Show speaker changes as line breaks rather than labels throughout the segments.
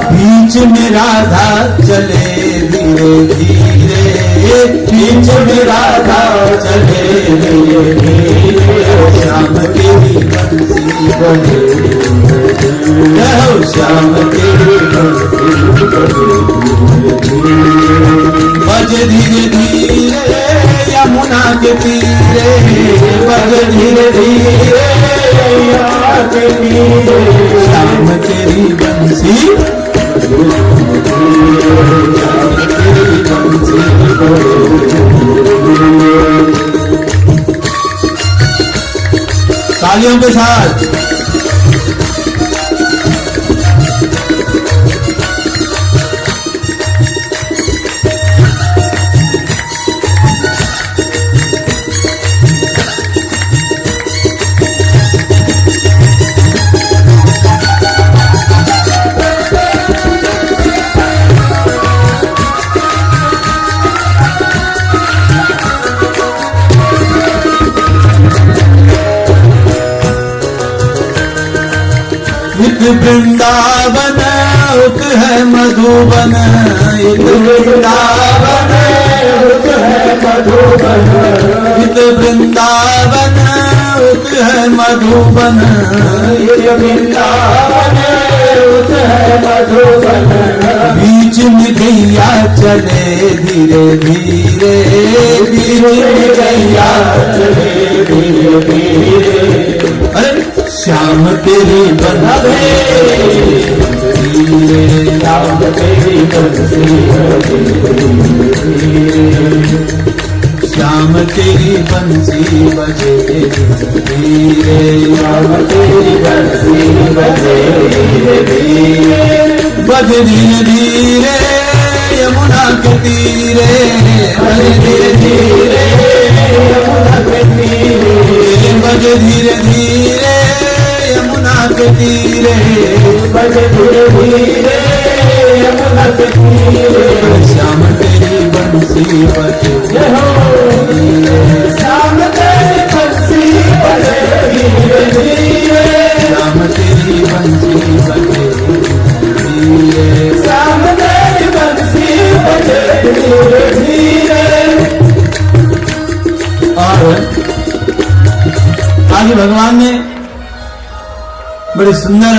बीच में राधा चले धीरे धीरे, बीच में राधा चले धीरे धीरे, श्याम तेरी बंसी बजे, श्याम तेरी बंसी बजे धीरे धीरे, यमुना के तीरे बजे धीरे धीरे, यमुना के तीरे, श्याम तेरी बंसी तालियों के साथ वृंदावन उत है मधुबन, इत वृंदावन उत है मधुबन, इत वृंदावन उत है मधुबन, इत वृंदावन उत है मधुबन, बीच में गैया चले धीरे धीरे, बीच में गैया चले धीरे धीरे, अरे श्याम तेरी बंसी धीरे, श्याम तेरी बंसी श्याम तेरी बंसी बजे धीरे, श्याम तेरी बंसी बजे धीरे, बजे धीरे धीरे, यमुना के तीरे बजे धीरे धीरे, यमुना के तीरे बजे धीरे धीरे, यमुना के तीरे बजे धीरे धीरे, यमुना के तीरे, श्याम तेरी बंसी बजे श्याम तेरी बंसी बजे धीरे धीरे, श्याम तेरी बंसी बजे धीरे, श्याम तेरी बंसी बजे धीरे धीरे। और आगे भगवान ने बड़ी सुंदर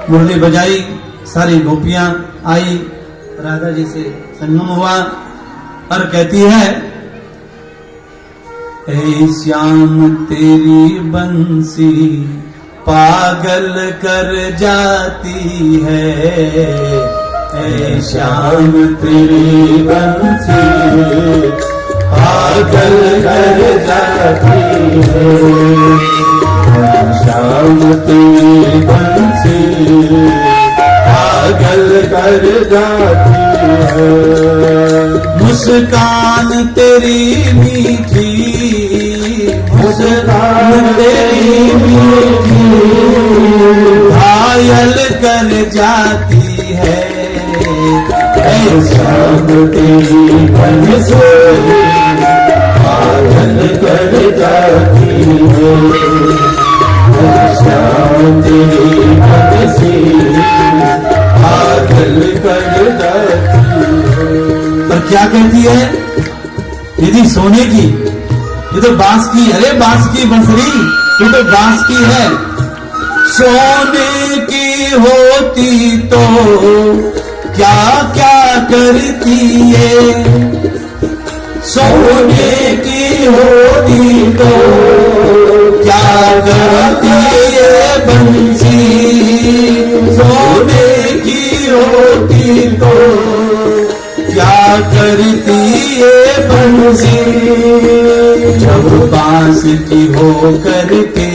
मुरली बजाई, सारी गोपियां आई, राधा जी से संगम हुआ और कहती है, ऐ श्याम तेरी बंसी पागल कर जाती है, ऐ श्याम तेरी बंसी पागल कर जाती है, श्याम तेरी बंसी पागल कर जाती है, मुस्कान तेरी मीठी, मुस्कान तेरी मीठी घायल कर जाती है, श्याम तेरी बंसी पागल कर जाती है, श्याम तेरी बंसी पागल कर जाती है। पर क्या कहती है यदि सोने की, ये तो बांस की, अरे बांस की बंसरी, ये तो बांस की है, सोने की होती तो क्या क्या करती है, सोने की होती तो क्या करती है बंसी, सोने की होती तो क्या करती है बंसी, जब बांस की हो करके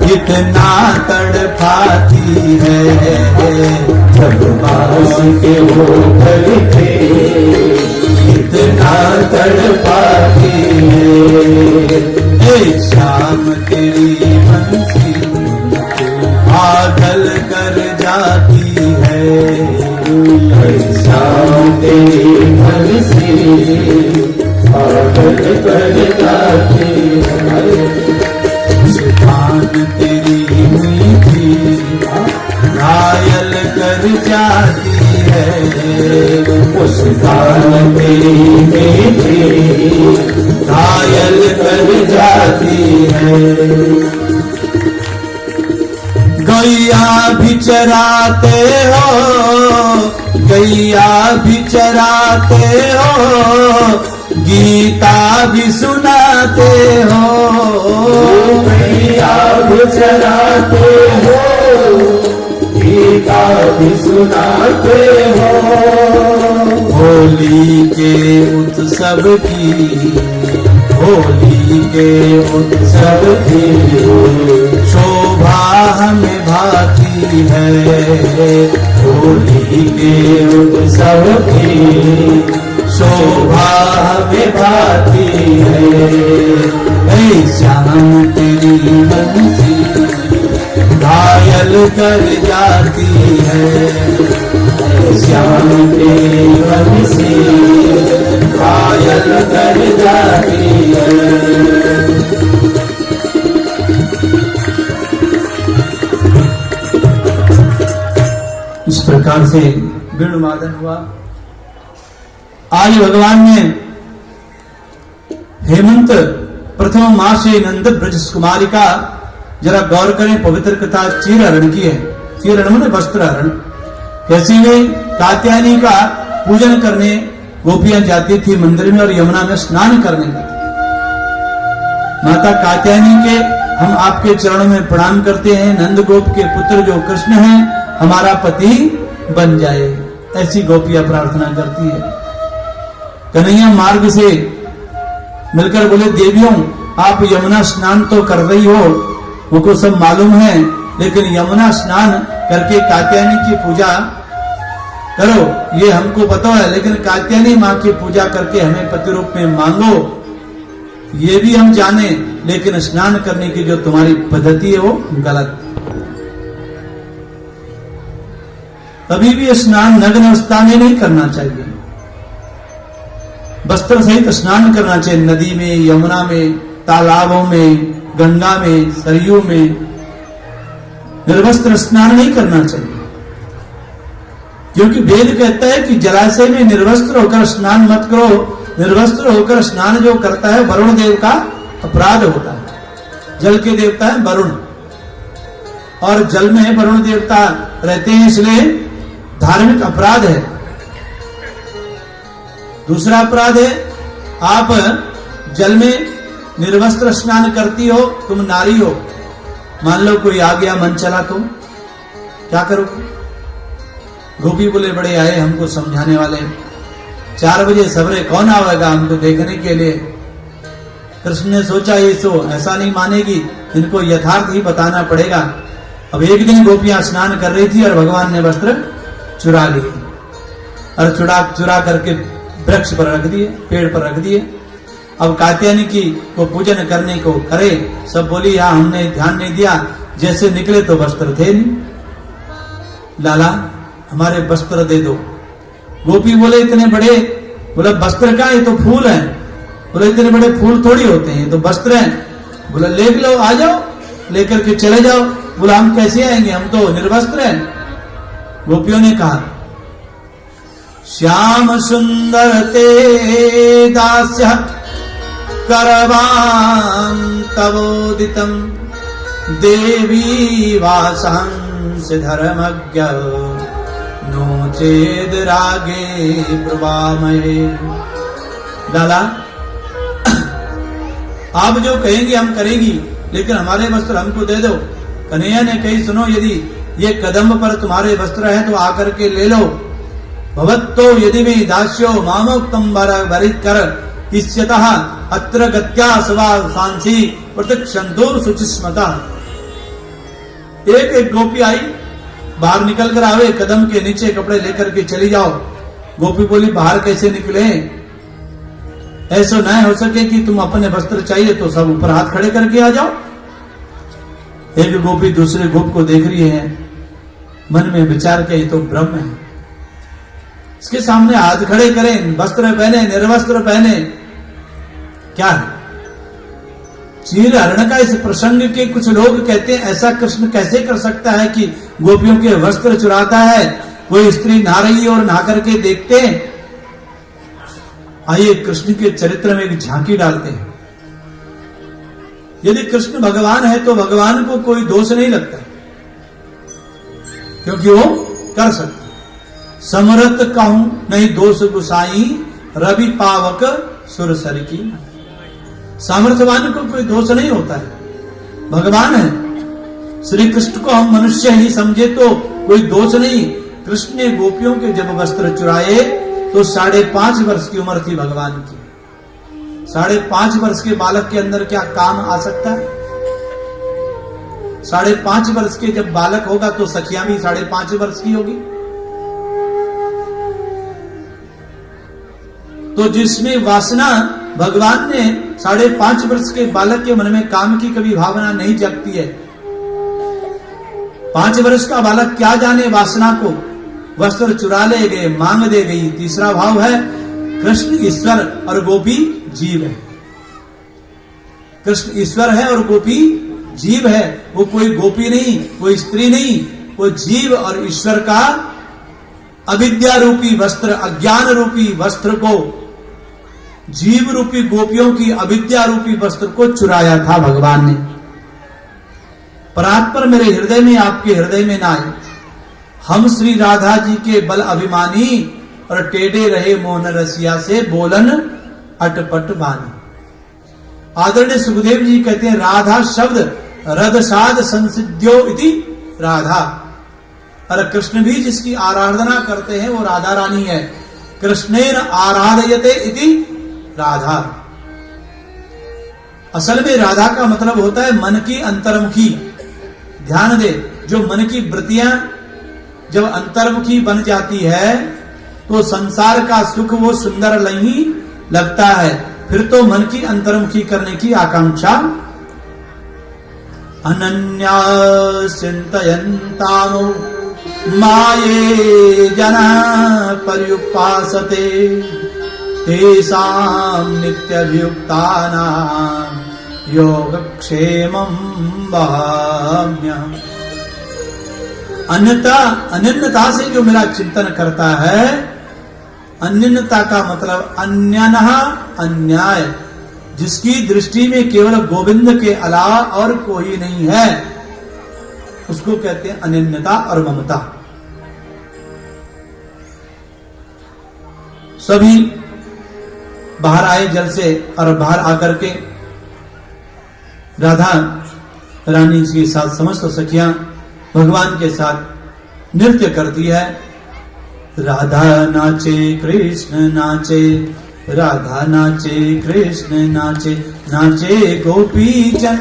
इतना तड़पाती है, जब बांस के हो करके इतना तड़पाती है, हे श्याम तेरी बंसी पागल कर जाती है, श्याम तेरी बंसी पागल कर जाती है, सुभान तेरी मीठी घायल कर जाती है, मुस्कान तेरी मीठी घायल कर जाती है। गैया भी चराते हो, गैया भी चराते हो, गीता भी सुनाते हो। गैया भी चराते हो, गीता भी सुनाते हो। होली के उत्सव की, होली के उत्सव की शोभा हमें भाती है, होली के उत्सव की शोभा हमें भाती है। ऐ श्याम तेरी बंसी घायल कर जाती है, श्याम तेरी बंसी घायल कर जाती है। इस प्रकार से वेणुवादन हुआ। आज भगवान ने हेमंत प्रथम मासे नंद ब्रज कुमारी का, जरा गौर करें, पवित्र कथा चीर हरण की है। चीर हरण में वस्त्र हरण। कैसी में कात्यायनी का पूजन करने गोपियां जाती थी मंदिर में और यमुना में स्नान करने जाती। माता कात्यायनी के हम आपके चरणों में प्रणाम करते हैं। नंद गोप के पुत्र जो कृष्ण हैं, हमारा पति बन जाए, ऐसी गोपियां प्रार्थना करती है। कन्हैया मार्ग से मिलकर बोले, देवियों आप यमुना स्नान तो कर रही हो, मुझको सब मालूम है, लेकिन यमुना स्नान करके कात्यायनी की पूजा करो, ये हमको पता है, लेकिन कात्यायनी माँ की पूजा करके हमें पति रूप में मांगो, ये भी हम जाने, लेकिन स्नान करने की जो तुम्हारी पद्धति है वो गलत। कभी भी स्नान नग्न अवस्था में नहीं करना चाहिए, वस्त्र सहित स्नान करना चाहिए। नदी में, यमुना में, तालाबों में, गंगा में, सरयू में निर्वस्त्र स्नान नहीं करना चाहिए, क्योंकि वेद कहता है कि जलाशय में निर्वस्त्र होकर स्नान मत करो। निर्वस्त्र होकर स्नान जो करता है वरुण देव का अपराध होता है। जल के देवता है वरुण, और जल में वरुण देवता रहते हैं, इसलिए धार्मिक अपराध है। दूसरा अपराध है, आप जल में निर्वस्त्र स्नान करती हो, तुम नारी हो, मान लो कोई आ गया मन चला, तो क्या करोगे? गोपी बोले बड़े आए हमको समझाने वाले, 4 बजे सवेरे कौन आवेगा हमको देखने के लिए। कृष्ण ने सोचा ये तो ऐसा नहीं मानेगी, इनको यथार्थ ही बताना पड़ेगा। अब एक दिन गोपियां स्नान कर रही थी और भगवान ने वस्त्र चुरा लिए और चुरा करके वृक्ष पर रख दिए, पेड़ पर रख दिए। अब कात्यायनी की को पूजन करने को करे, सब बोली यहाँ हमने ध्यान नहीं दिया, जैसे निकले तो वस्त्र थे नहीं। लाला हमारे वस्त्र दे दो। गोपी बोले इतने बड़े, बोला वस्त्र का, ये तो फूल है। बोले इतने बड़े फूल थोड़ी होते हैं, ये तो वस्त्र हैं। बोला ले लो, आ जाओ, लेकर के चले जाओ। बोला हम कैसे आएंगे, हम तो निर्वस्त्र हैं। गोपियों ने कहा श्याम सुंदर ते दास्य करवाम तवोदितम देवी वासहंस धर्मज्ञ नो चेद रागे प्रवामहे। लाला आप जो कहेंगे हम करेंगी, लेकिन हमारे वस्त्र हमको दे दो। कन्हैया ने कही सुनो, यदि ये कदम पर तुम्हारे वस्त्र हैं तो आकर के ले लो। भवत्तो यदि में दास्यो मामोक्तम वरित कर इष्यतः अत्र गत्या सवा सांसी प्रत्यक्षंतुर सुचिस्मता। एक गोपी आई, बाहर निकल कर आवे, कदम के नीचे कपड़े लेकर के चली जाओ। गोपी बोली बाहर कैसे निकले, ऐसा न हो सके कि तुम अपने वस्त्र चाहिए तो सब ऊपर हाथ खड़े करके आ जाओ। एक गोपी दूसरे गोप को देख रही है, मन में विचार के ये तो ब्रह्म है, इसके सामने हाथ खड़े करें, वस्त्र पहने, निर्वस्त्र पहने, क्या है? चीर हरण का इस प्रसंग के कुछ लोग कहते हैं ऐसा कृष्ण कैसे कर सकता है कि गोपियों के वस्त्र चुराता है कोई स्त्री नहा रही है और नहा करके देखते हैं। आइए कृष्ण के चरित्र में एक झांकी डालते हैं। यदि कृष्ण भगवान है तो भगवान को कोई दोष नहीं लगता, क्योंकि वो कर सकते। समरथ कहूं नहीं दोष गुसाई, रवि पावक सुरसर की। सामर्थ्यवान को कोई दोष नहीं होता है, भगवान है। श्री कृष्ण को हम मनुष्य ही समझे तो कोई दोष नहीं। कृष्ण ने गोपियों के जब वस्त्र चुराए तो 5.5 वर्ष की उम्र थी भगवान की। 5.5 वर्ष के बालक के अंदर क्या काम आ सकता है? 5.5 वर्ष के जब बालक होगा तो सखियां भी 5.5 वर्ष की होगी। तो जिसमें वासना, भगवान ने 5.5 वर्ष के बालक के मन में काम की कभी भावना नहीं जगती है। 5 वर्ष का बालक क्या जाने वासना को। वस्त्र चुरा ले गए, मांग दे गई। तीसरा भाव है कृष्ण ईश्वर और गोपी जीव है। कृष्ण ईश्वर है और गोपी जीव है। वो कोई गोपी नहीं, कोई स्त्री नहीं, वो जीव और ईश्वर का अविद्या रूपी वस्त्र, अज्ञान रूपी वस्त्र को, जीव रूपी गोपियों की अविद्या रूपी वस्त्र को चुराया था भगवान ने। परात्पर मेरे हृदय में आपके हृदय में ना आए। हम श्री राधा जी के बल अभिमानी और टेढ़े रहे मोहन रसिया से बोलन अटपट बानी। आदरणीय सुखदेव जी कहते हैं राधा शब्द रदसाद संसिद्यो इति राधा। और कृष्ण भी जिसकी आराधना करते हैं वो राधा रानी है। कृष्णेन आराधयते इति राधा। असल में राधा का मतलब होता है मन की अंतर्मुखी। ध्यान दे, जो मन की वृत्तियां जब अंतर्मुखी बन जाती है तो संसार का सुख वो सुंदर नहीं लगता है, फिर तो मन की अंतर्मुखी करने की आकांक्षा। अनन्या चिंतयन्तामो माये जना पर्युपासते तेषां नित्यभियुक्तानां योगक्षेमं वहाम्यहम्। अन्यता से जो मेरा चिंतन करता है, अन्यता का मतलब अन्यनः अन्याय, जिसकी दृष्टि में केवल गोविंद के अलावा और कोई नहीं है, उसको कहते हैं अनन्यता और ममता। सभी बाहर आए जल से और बाहर आकर के राधा रानी के साथ समस्त सखियां भगवान के साथ नृत्य करती है। राधा नाचे कृष्ण नाचे, राधा नाचे कृष्ण नाचे, नाचे गोपी जन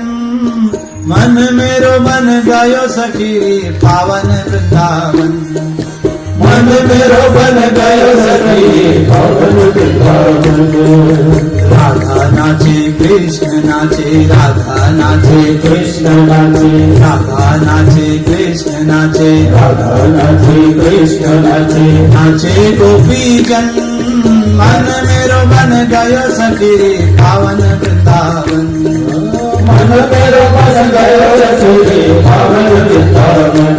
मन मेरो मन गयो सखी पावन वृंदावन। मन मेरो बन गयो सखी पावन वृंदावन। राधा नाचे कृष्ण नाचे, राधा नाचे कृष्ण नाचे, राधा नाचे कृष्ण नाचे, राधा नाचे कृष्ण नाचे, नाचे गोपी जन मन मेरो बन गयो सखी पावन वृंदावन। मन मेरो बन गयो सखी पावन वृंदावन।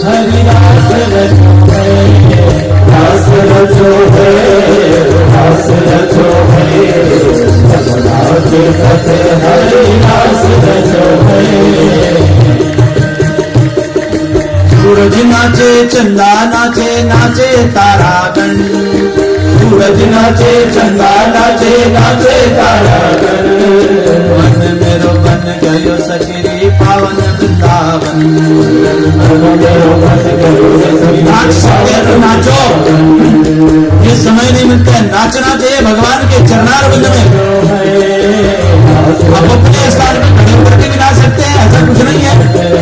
हरिदास रचो है, दास रचो है, दास रचो है, जमुना के तट हरिदास रचो है। सूरज नाचे चंदा नाचे, नाचे तारागण। सूरज नाचे चंदा नाचे, नाचे तारागण। मन मेरो बन गयो सखी पावन वृंदावन। नाच सकते हैं तो नाचो, ये समय नहीं मिलता है। नाचना चाहिए भगवान के चरणारविंद में। आप अपने स्थान पर खड़े होकर के भी नाच सकते हैं, ऐसा कुछ नहीं है।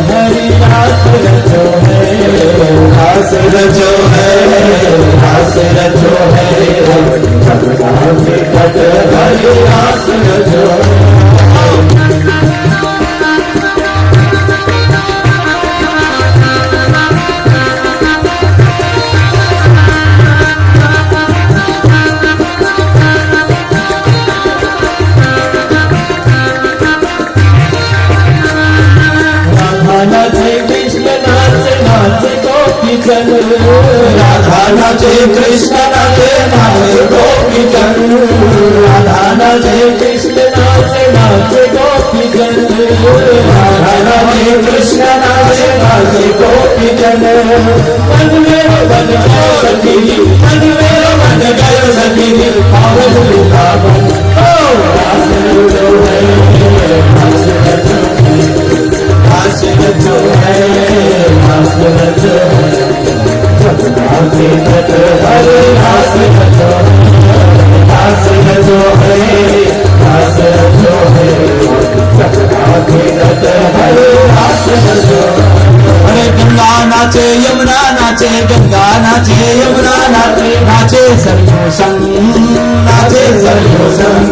हरिदास रचो है, दास रचो है, दास रचो है, हरिदास रचो है। राधा नाचे कृष्ण नाचे नाचे गोपी जन, राधा नाचे कृष्ण नाचे नाचे गोपी जन, राधा नाचे कृष्ण नाचे नाचे गोपी जन। मन मेरो मन गयो सखी, मन मेरो मन गयो सखी, पावन वृंदावन ओ रास जो है, रास जो है, रास जो है, सपना के तट हरे रास जो है, रास जो है, रास जो है, सपना के तट हरे रास जो है। अरे गंगा नाचे यमुना नाचे, गंगा नाचे यमुना नाचे, नाचे सरयू संग, नाचे सरयू संग,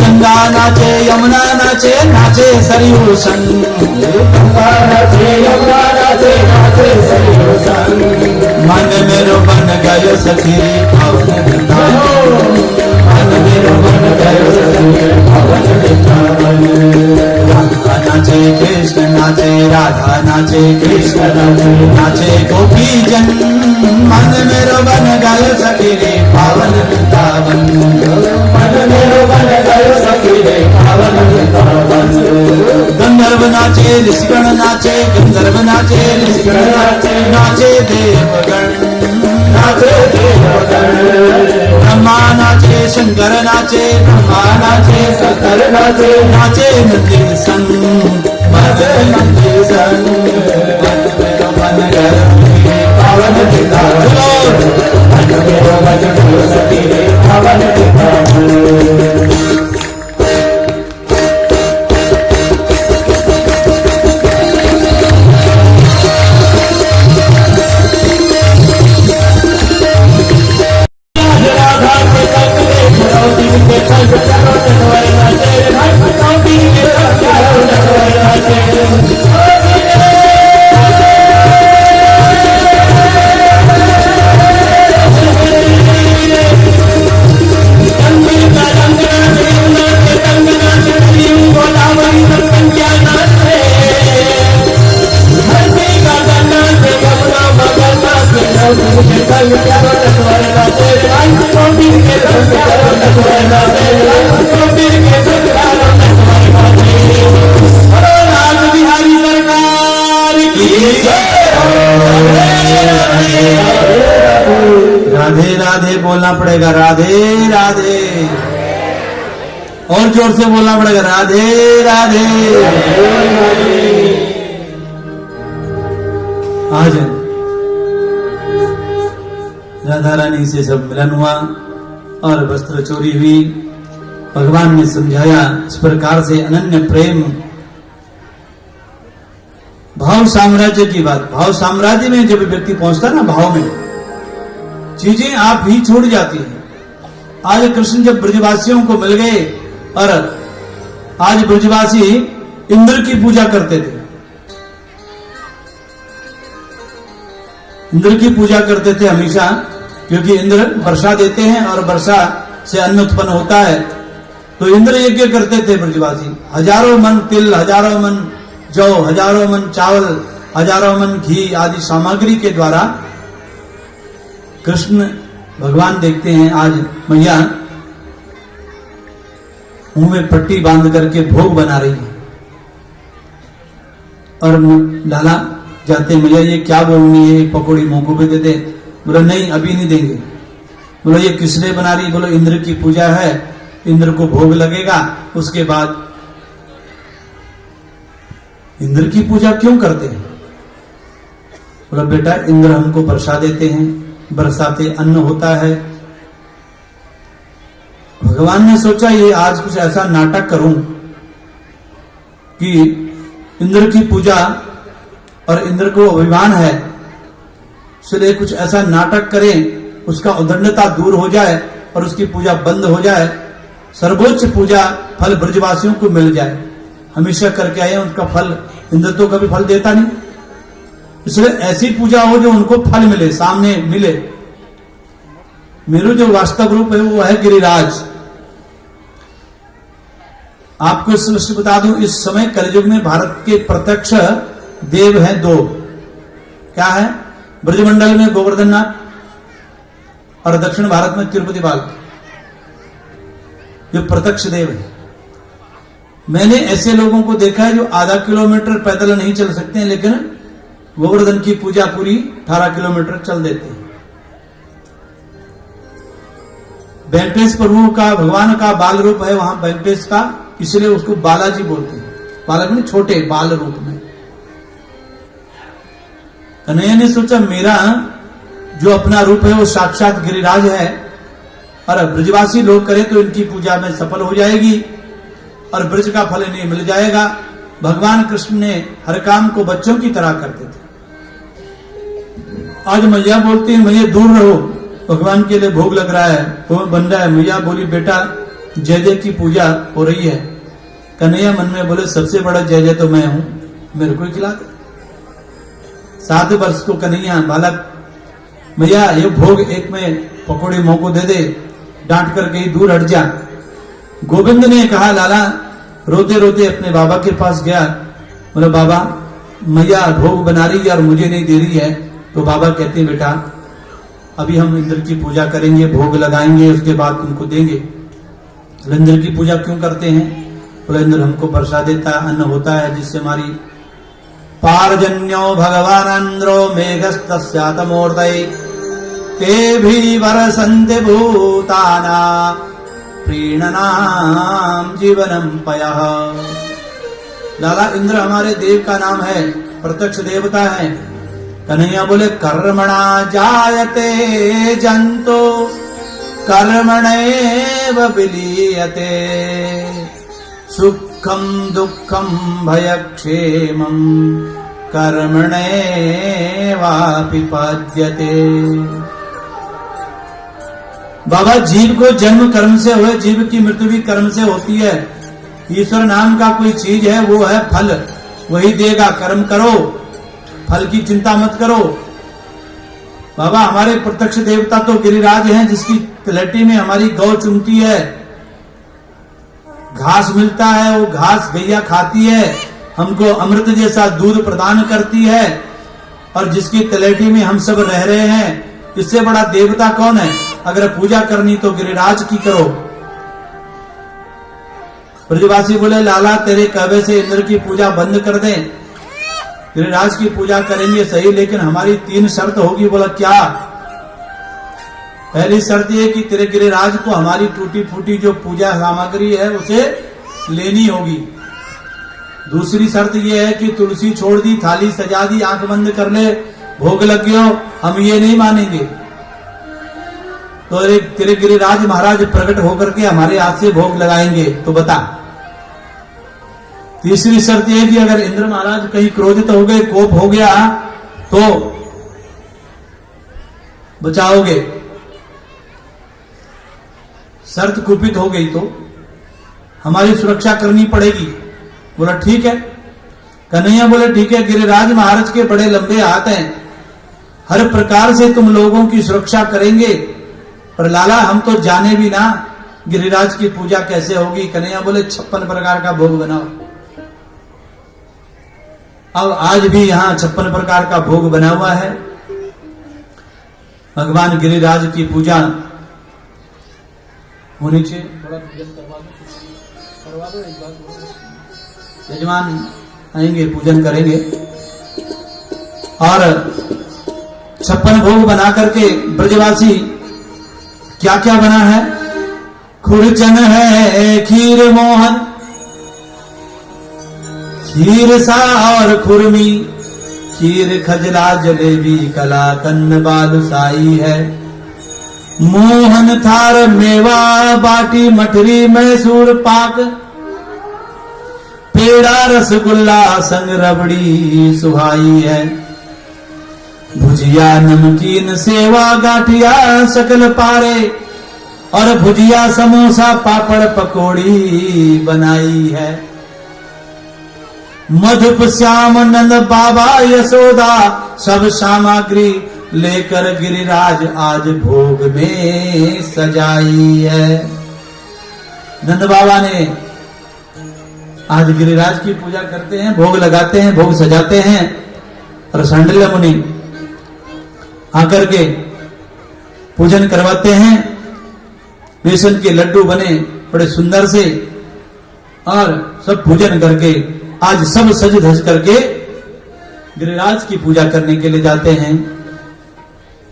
गंगा नाचे यमुना नाचे, नाचे सरयू संग, गंगा नाचे यमुना नाचे, नाचे सरयू संग। मन मेरो बन गयो सखी पावन वृंदावन, मन मेरो बन गयो सखी पावन वृंदावन। राधा नाचे कृष्ण नाचे, राधा नाचे कृष्ण नाचे, नाचे गोपी जन, मन मेरो बन गयो सखी रे पावन वृंदावन, मन मेरो बन गयो सखी रे पावन वृंदावन। गंधर्व नाचे ऋषिगण नाचे, गंधर्व नाचे ऋषिगण नाचे, नाचे देवगण, नाचे देवगण। ब्रह्मा नाचे शंकर नाचे, ब्रह्मा नाचे शंकर नाचे, नाचे नंदी संग, नाचे नंदी संग। मन मेरो मन गयो पावन वृंदावन, मन मेरो मन गयो सखी रे पावन वृंदावन। राधे राधे बोलना पड़ेगा, राधे राधे, और जोर से बोलना पड़ेगा, राधे राधे। आज राधा रानी से सब मिलन हुआ और वस्त्र चोरी हुई। भगवान ने समझाया इस प्रकार से अनन्य प्रेम, भाव साम्राज्य की बात। भाव साम्राज्य में जब व्यक्ति पहुंचता ना, भाव में चीजें आप ही छोड़ जाती हैं। आज कृष्ण जब ब्रजवासियों को मिल गए और आज ब्रजवासी इंद्र की पूजा करते थे, इंद्र की पूजा करते थे हमेशा, क्योंकि इंद्र वर्षा देते हैं और वर्षा से अन्न उत्पन्न होता है। तो इंद्र यज्ञ करते थे ब्रजवासी, हजारों मन तिल, हजारों मन जौ, हजारों मन चावल, हजारों मन घी आदि सामग्री के द्वारा कृष्ण भगवान देखते हैं आज मैया मुंह में पट्टी बांध करके भोग बना रही है और लाला जाते, मैया ये क्या बोलनी है, एक पकौड़ी मुंह को भी दे दे। बोला नहीं अभी नहीं देंगे। बोला ये किस लिए बना रही? बोलो इंद्र की पूजा है, इंद्र को भोग लगेगा, उसके बाद। इंद्र की पूजा क्यों करते हैं? बोला बेटा इंद्र हमको वर्षा देते हैं, बरसाते अन्न होता है। भगवान ने सोचा ये आज कुछ ऐसा नाटक करूं कि इंद्र की पूजा और इंद्र को अभिमान है, इसलिए कुछ ऐसा नाटक करें, उसका उदंडता दूर हो जाए और उसकी पूजा बंद हो जाए, सर्वोच्च पूजा फल ब्रजवासियों को मिल जाए। हमेशा करके आए उसका फल इंद्र तो कभी फल देता नहीं, इसलिए ऐसी पूजा हो जो उनको फल मिले, सामने मिले। मेरू जो वास्तव रूप है वो है गिरिराज। आपको इस बता दूं, इस समय कलयुग में भारत के प्रत्यक्ष देव हैं दो। क्या है? ब्रजमंडल में गोवर्धन नाथ और दक्षिण भारत में तिरुपति बाला, जो प्रत्यक्ष देव है। मैंने ऐसे लोगों को देखा है जो आधा किलोमीटर पैदल नहीं चल सकते हैं, लेकिन गोवर्धन की पूजा पूरी 18 किलोमीटर चल देते हैं। वेंकटेश प्रभु का, भगवान का बाल रूप है वहां वेंकटेश का, इसलिए उसको बालाजी बोलते हैं। बालक में छोटे बाल रूप में। कन्हैया ने सोचा मेरा जो अपना रूप है वो साक्षात गिरिराज है, और ब्रजवासी लोग करें तो इनकी पूजा में सफल हो जाएगी और ब्रज का फल इन्हें मिल जाएगा। भगवान कृष्ण ने हर काम को बच्चों की तरह करते थे। आज मैया बोलती है मैया दूर रहो, भगवान के लिए भोग लग रहा है, भोग बन रहा है। मैया बोली बेटा जय जय की पूजा हो रही है। कन्हैया मन में बोले सबसे बड़ा जय जय तो मैं हूं, मेरे को ही खिला दे। 7 वर्ष को कन्हैया बालक, मैया ये भोग एक में पकौड़ी मोह को दे दे, डांट कर कहीं दूर हट जा। गोविंद ने कहा लाला, रोते रोते अपने बाबा के पास गया, बोले बाबा मैया भोग बना रही है और मुझे नहीं दे रही है। तो बाबा कहते हैं बेटा अभी हम इंद्र की पूजा करेंगे, भोग लगाएंगे, उसके बाद तुमको देंगे। इंद्र की पूजा क्यों करते हैं? बोले इंद्र हमको प्रसाद देता है, अन्न होता है जिससे हमारी पारजन्यो भगवान इंद्रो मेघस्तस्यातमूर्तये ते भी वरसन्ते भूताना प्रीणनाम जीवनम पयः। लाला इंद्र हमारे देव का नाम है, प्रत्यक्ष देवता है। कन्हैया बोले कर्मणा जायते जंतो कर्मणैव विलीयते सुखम दुखम भयक्षेमम कर्मणैवापि पद्यते। बाबा जीव को जन्म कर्म से हुए, जीव की मृत्यु भी कर्म से होती है। ईश्वर नाम का कोई चीज है वो है फल, वही देगा। कर्म करो, फल की चिंता मत करो। बाबा हमारे प्रत्यक्ष देवता तो गिरिराज हैं, जिसकी तलहटी में हमारी गौ चुनती है, घास मिलता है, वो घास गैया खाती है, हमको अमृत जैसा दूध प्रदान करती है, और जिसकी तलहटी में हम सब रह रहे हैं। इससे बड़ा देवता कौन है? अगर पूजा करनी तो गिरिराज की करो। ब्रजवासी बोले लाला तेरे कहवे से इंद्र की पूजा बंद कर दें, गिरिराज की पूजा करेंगे सही, लेकिन हमारी 3 शर्त होगी। बोला क्या? पहली शर्त ये कि तेरे गिरिराज को हमारी टूटी फूटी जो पूजा सामग्री है उसे लेनी होगी। दूसरी शर्त ये है कि तुलसी छोड़ दी, थाली सजा दी, आंख बंद कर ले, भोग लग गयो, हम ये नहीं मानेंगे। तो तेरे गिरिराज महाराज प्रकट होकर के हमारे हाथ से भोग लगाएंगे, तो बता। तीसरी शर्त यह कि अगर इंद्र महाराज कहीं क्रोधित हो गए, कोप हो गया, तो बचाओगे। शर्त कुपित हो गई तो हमारी सुरक्षा करनी पड़ेगी। बोला ठीक है। कन्हैया बोले ठीक है, गिरिराज महाराज के बड़े लंबे हाथ हैं, हर प्रकार से तुम लोगों की सुरक्षा करेंगे, पर लाला हम तो जाने भी ना गिरिराज की पूजा कैसे होगी। कन्हैया बोले 56 प्रकार का भोग बनाओ। अब आज भी यहां 56 प्रकार का भोग बना हुआ है। भगवान गिरिराज की पूजा होनी चाहिए। थोड़ा पूजन करवा दो एक बार। यजमान आएंगे, पूजन करेंगे, और 56 भोग बना करके ब्रजवासी क्या क्या बना है? खुरचन है, खीर मोहन, खीर सा और खुरमी, खीर खजला जलेबी कलाकंद बालूशाही है, मोहन थार मेवा बाटी मठरी मैसूर पाक, पेड़ा रसगुल्ला संग रबड़ी सुहाई है, भुजिया नमकीन सेवा गाठिया सकल पारे, और भुजिया समोसा पापड़ पकौड़ी बनाई है। मधुप श्याम नंद बाबा यशोदा सब सामग्री लेकर गिरिराज आज भोग में सजाई है। नंद बाबा ने आज गिरिराज की पूजा करते हैं, भोग लगाते हैं, भोग सजाते हैं। और सांडिल्य मुनि आकर के पूजन करवाते हैं। बेसन के लड्डू बने बड़े सुंदर से और सब पूजन करके आज सब सज धज करके गिरिराज की पूजा करने के लिए जाते हैं।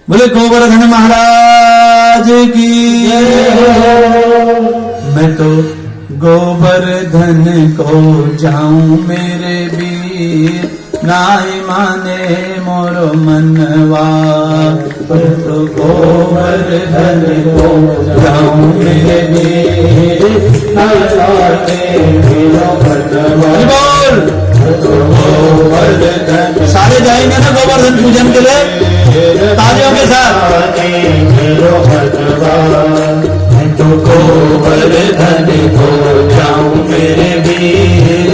बोले गोवर्धन महाराज की। मैं तो गोवर्धन को जाऊं मेरे वीर, नाई माने मोर मनवा। मैं तो गोवर्धन को जाऊं मेरे वीर, नाई माने मोर मनवा। गोवर्धन सारे जाएंगे ना गोवर्धन पूजन के लिए तालियों के साथ। तो गोवर्धन को जाऊं मेरे वीर,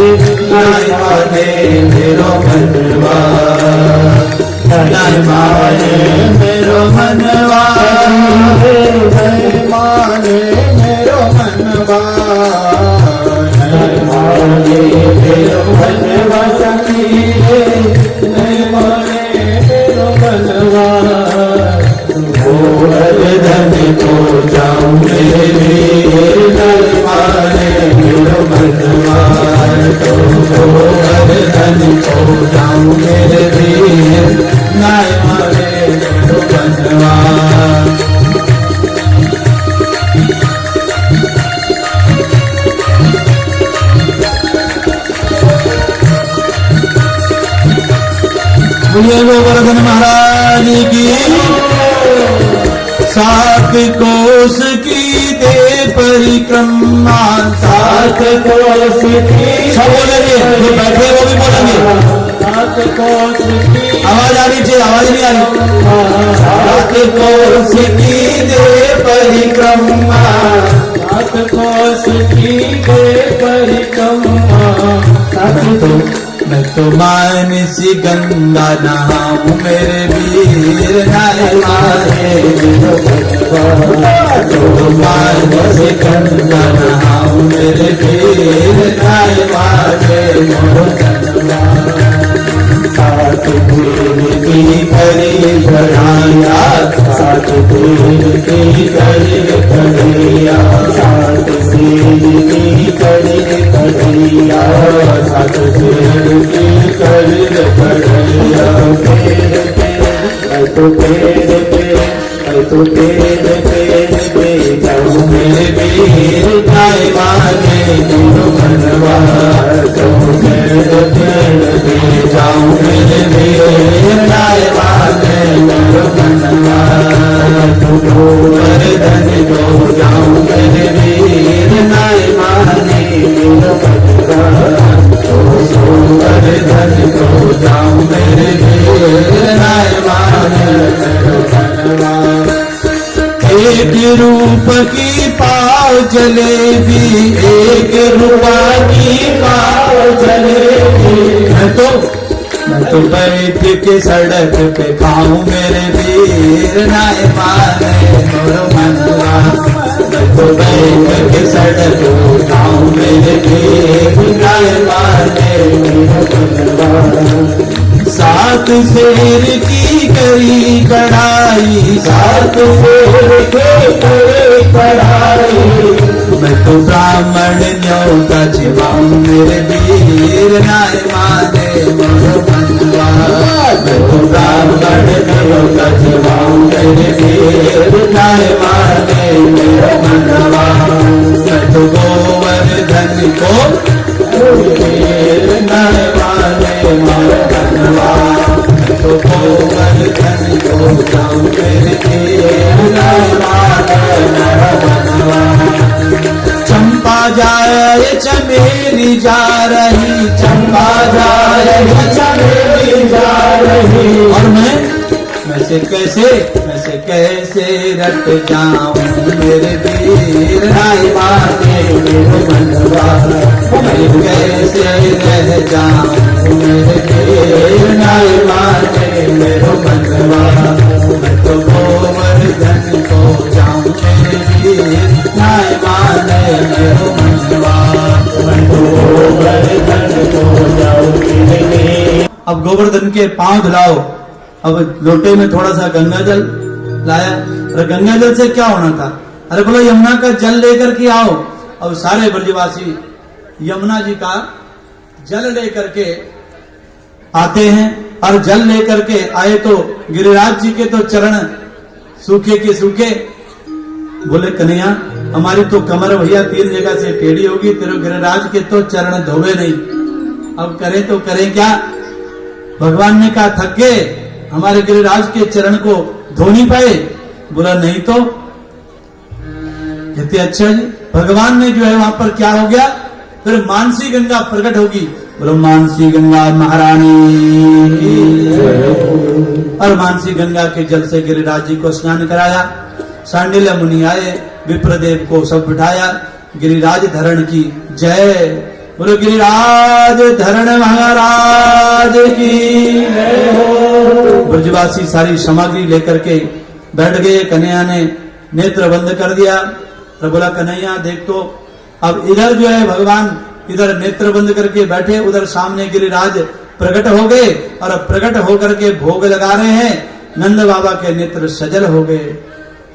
नाई माने मेरो मनवा। नाई माने मेरो मनवा, नाई माने मेरो मनवा। नाई माने मेरो मनवा सखी, नाई माने मेरो मनवा। गोवर्धन को जाऊं मेरे वीर, नाई माने मेरो मनवा। गोवर्धन को जाऊं मेरे वीर, नाई माने मेरो मनवा। बोलिए गोवर्धन महाराज की। 7 कोस की दे परिक्रमा, 7 कोस की। सब बोलेंगे जो बैठे वो भी बोलेंगे। 7 कोस की आवाज आ रही चाहिए, आवाज नहीं आ रही। 7 कोस की दे परिक्रमा, 7 कोस की दे परिक्रमा। मैं तो मानसी गंगा नहाऊं मेरे वीर, नाई माने मेरो मनवा। तो मानसी गंगा नहाऊं मेरे वीर, नाई माने मेरो मनवा। 7 दिन की करी बढ़ाया, 7 दिन की करी बढ़िया। 7 दिन की करी बढ़िया, 7 दिन की करी बढ़िया। तो पेड़ पे जाऊं मेरे वीर, नाई माने मेरो मनवा। तो पेड़ पे जाऊं मेरे वीर, नाई माने मेरो मनवा। तो गोवर्धन को जाऊं मेरे वीर, नाई माने मेरो मनवा। तो गोवर्धन को जाऊं मेरे वीर, नाई माने मेरो मनवा। एक रूप की पाव जलेबी, एक रूपा की पाव जलेबी। मैं तो बैठ के सड़क पे खाऊं मेरे वीर, नाई माने मेरो मनवा। मैं तो बैठ के सड़क पे खाऊं मेरे वीर, नाई माने मेरो मनवा। 7 शेर की करी कढ़ाई, 7 शेर की करी कढ़ाई। मैं तो ब्राह्मण न्योता छिवाऊं मेरे वीर, नाई माने मेरो मनवा। मैं तो ब्राह्मण न्योता छिवाऊं मेरे वीर, नाई माने मेरो मनवा। मैं तो गोवर्धन को नाई माने मेरो मनवा। मैं तो गोवर्धन को जाऊं मेरे वीर, नाई माने मेरो मनवा। चंपा जाए चमेली जा रही, चंपा जाए चमेली जा रही। और मैं से कैसे रट जाऊं मेरे वीर, नाई माने मेरो मनवा। मैं कैसे रह जाऊं मेरे वीर, नाई माने मेरो मनवा। मैं तो गोवर्धन को जाऊं मेरे वीर, नाई माने मेरो मनवा। मैं तो गोवर्धन को जाऊं मेरे वीर। अब गोवर्धन के पांव धुलाओ अब लोटे में थोड़ा सा गंगा जल लाया। अरे गंगा जल से क्या होना था? अरे बोलो यमुना का जल लेकर के आओ। अब सारे ब्रजवासी यमुना जी का जल लेकर के आते हैं, और जल लेकर के आए तो गिरिराज जी के तो चरण सूखे के सूखे। बोले कन्हैया हमारी तो कमर भैया 3 जगह से टेढ़ी होगी, तेरे गिरिराज के तो चरण धोवे नहीं, अब करें तो करें क्या? भगवान ने कहा थक गए, हमारे गिरिराज के चरण को धो नहीं पाए। बोला नहीं तो। कहते अच्छा जी, भगवान ने जो है वहां पर क्या हो गया, फिर मानसी गंगा प्रकट होगी। बोलो मानसी गंगा महारानी की। और मानसी गंगा के जल से गिरिराज जी को स्नान कराया। सांडिल्य मुनि आए, विप्रदेव को सब बिठाया। गिरिराज धरण की जय। बोलो गिरिराज धरण महाराज की। ब्रजवासी सारी सामग्री लेकर के बैठ गए। कन्हैया ने नेत्र बंद कर दिया और बोला कन्हैया देख तो, अब इधर जो है भगवान इधर नेत्र बंद करके बैठे, उधर सामने गिरिराज प्रकट हो गए और प्रकट होकर के भोग लगा रहे हैं। नंद बाबा के नेत्र सजल हो गए।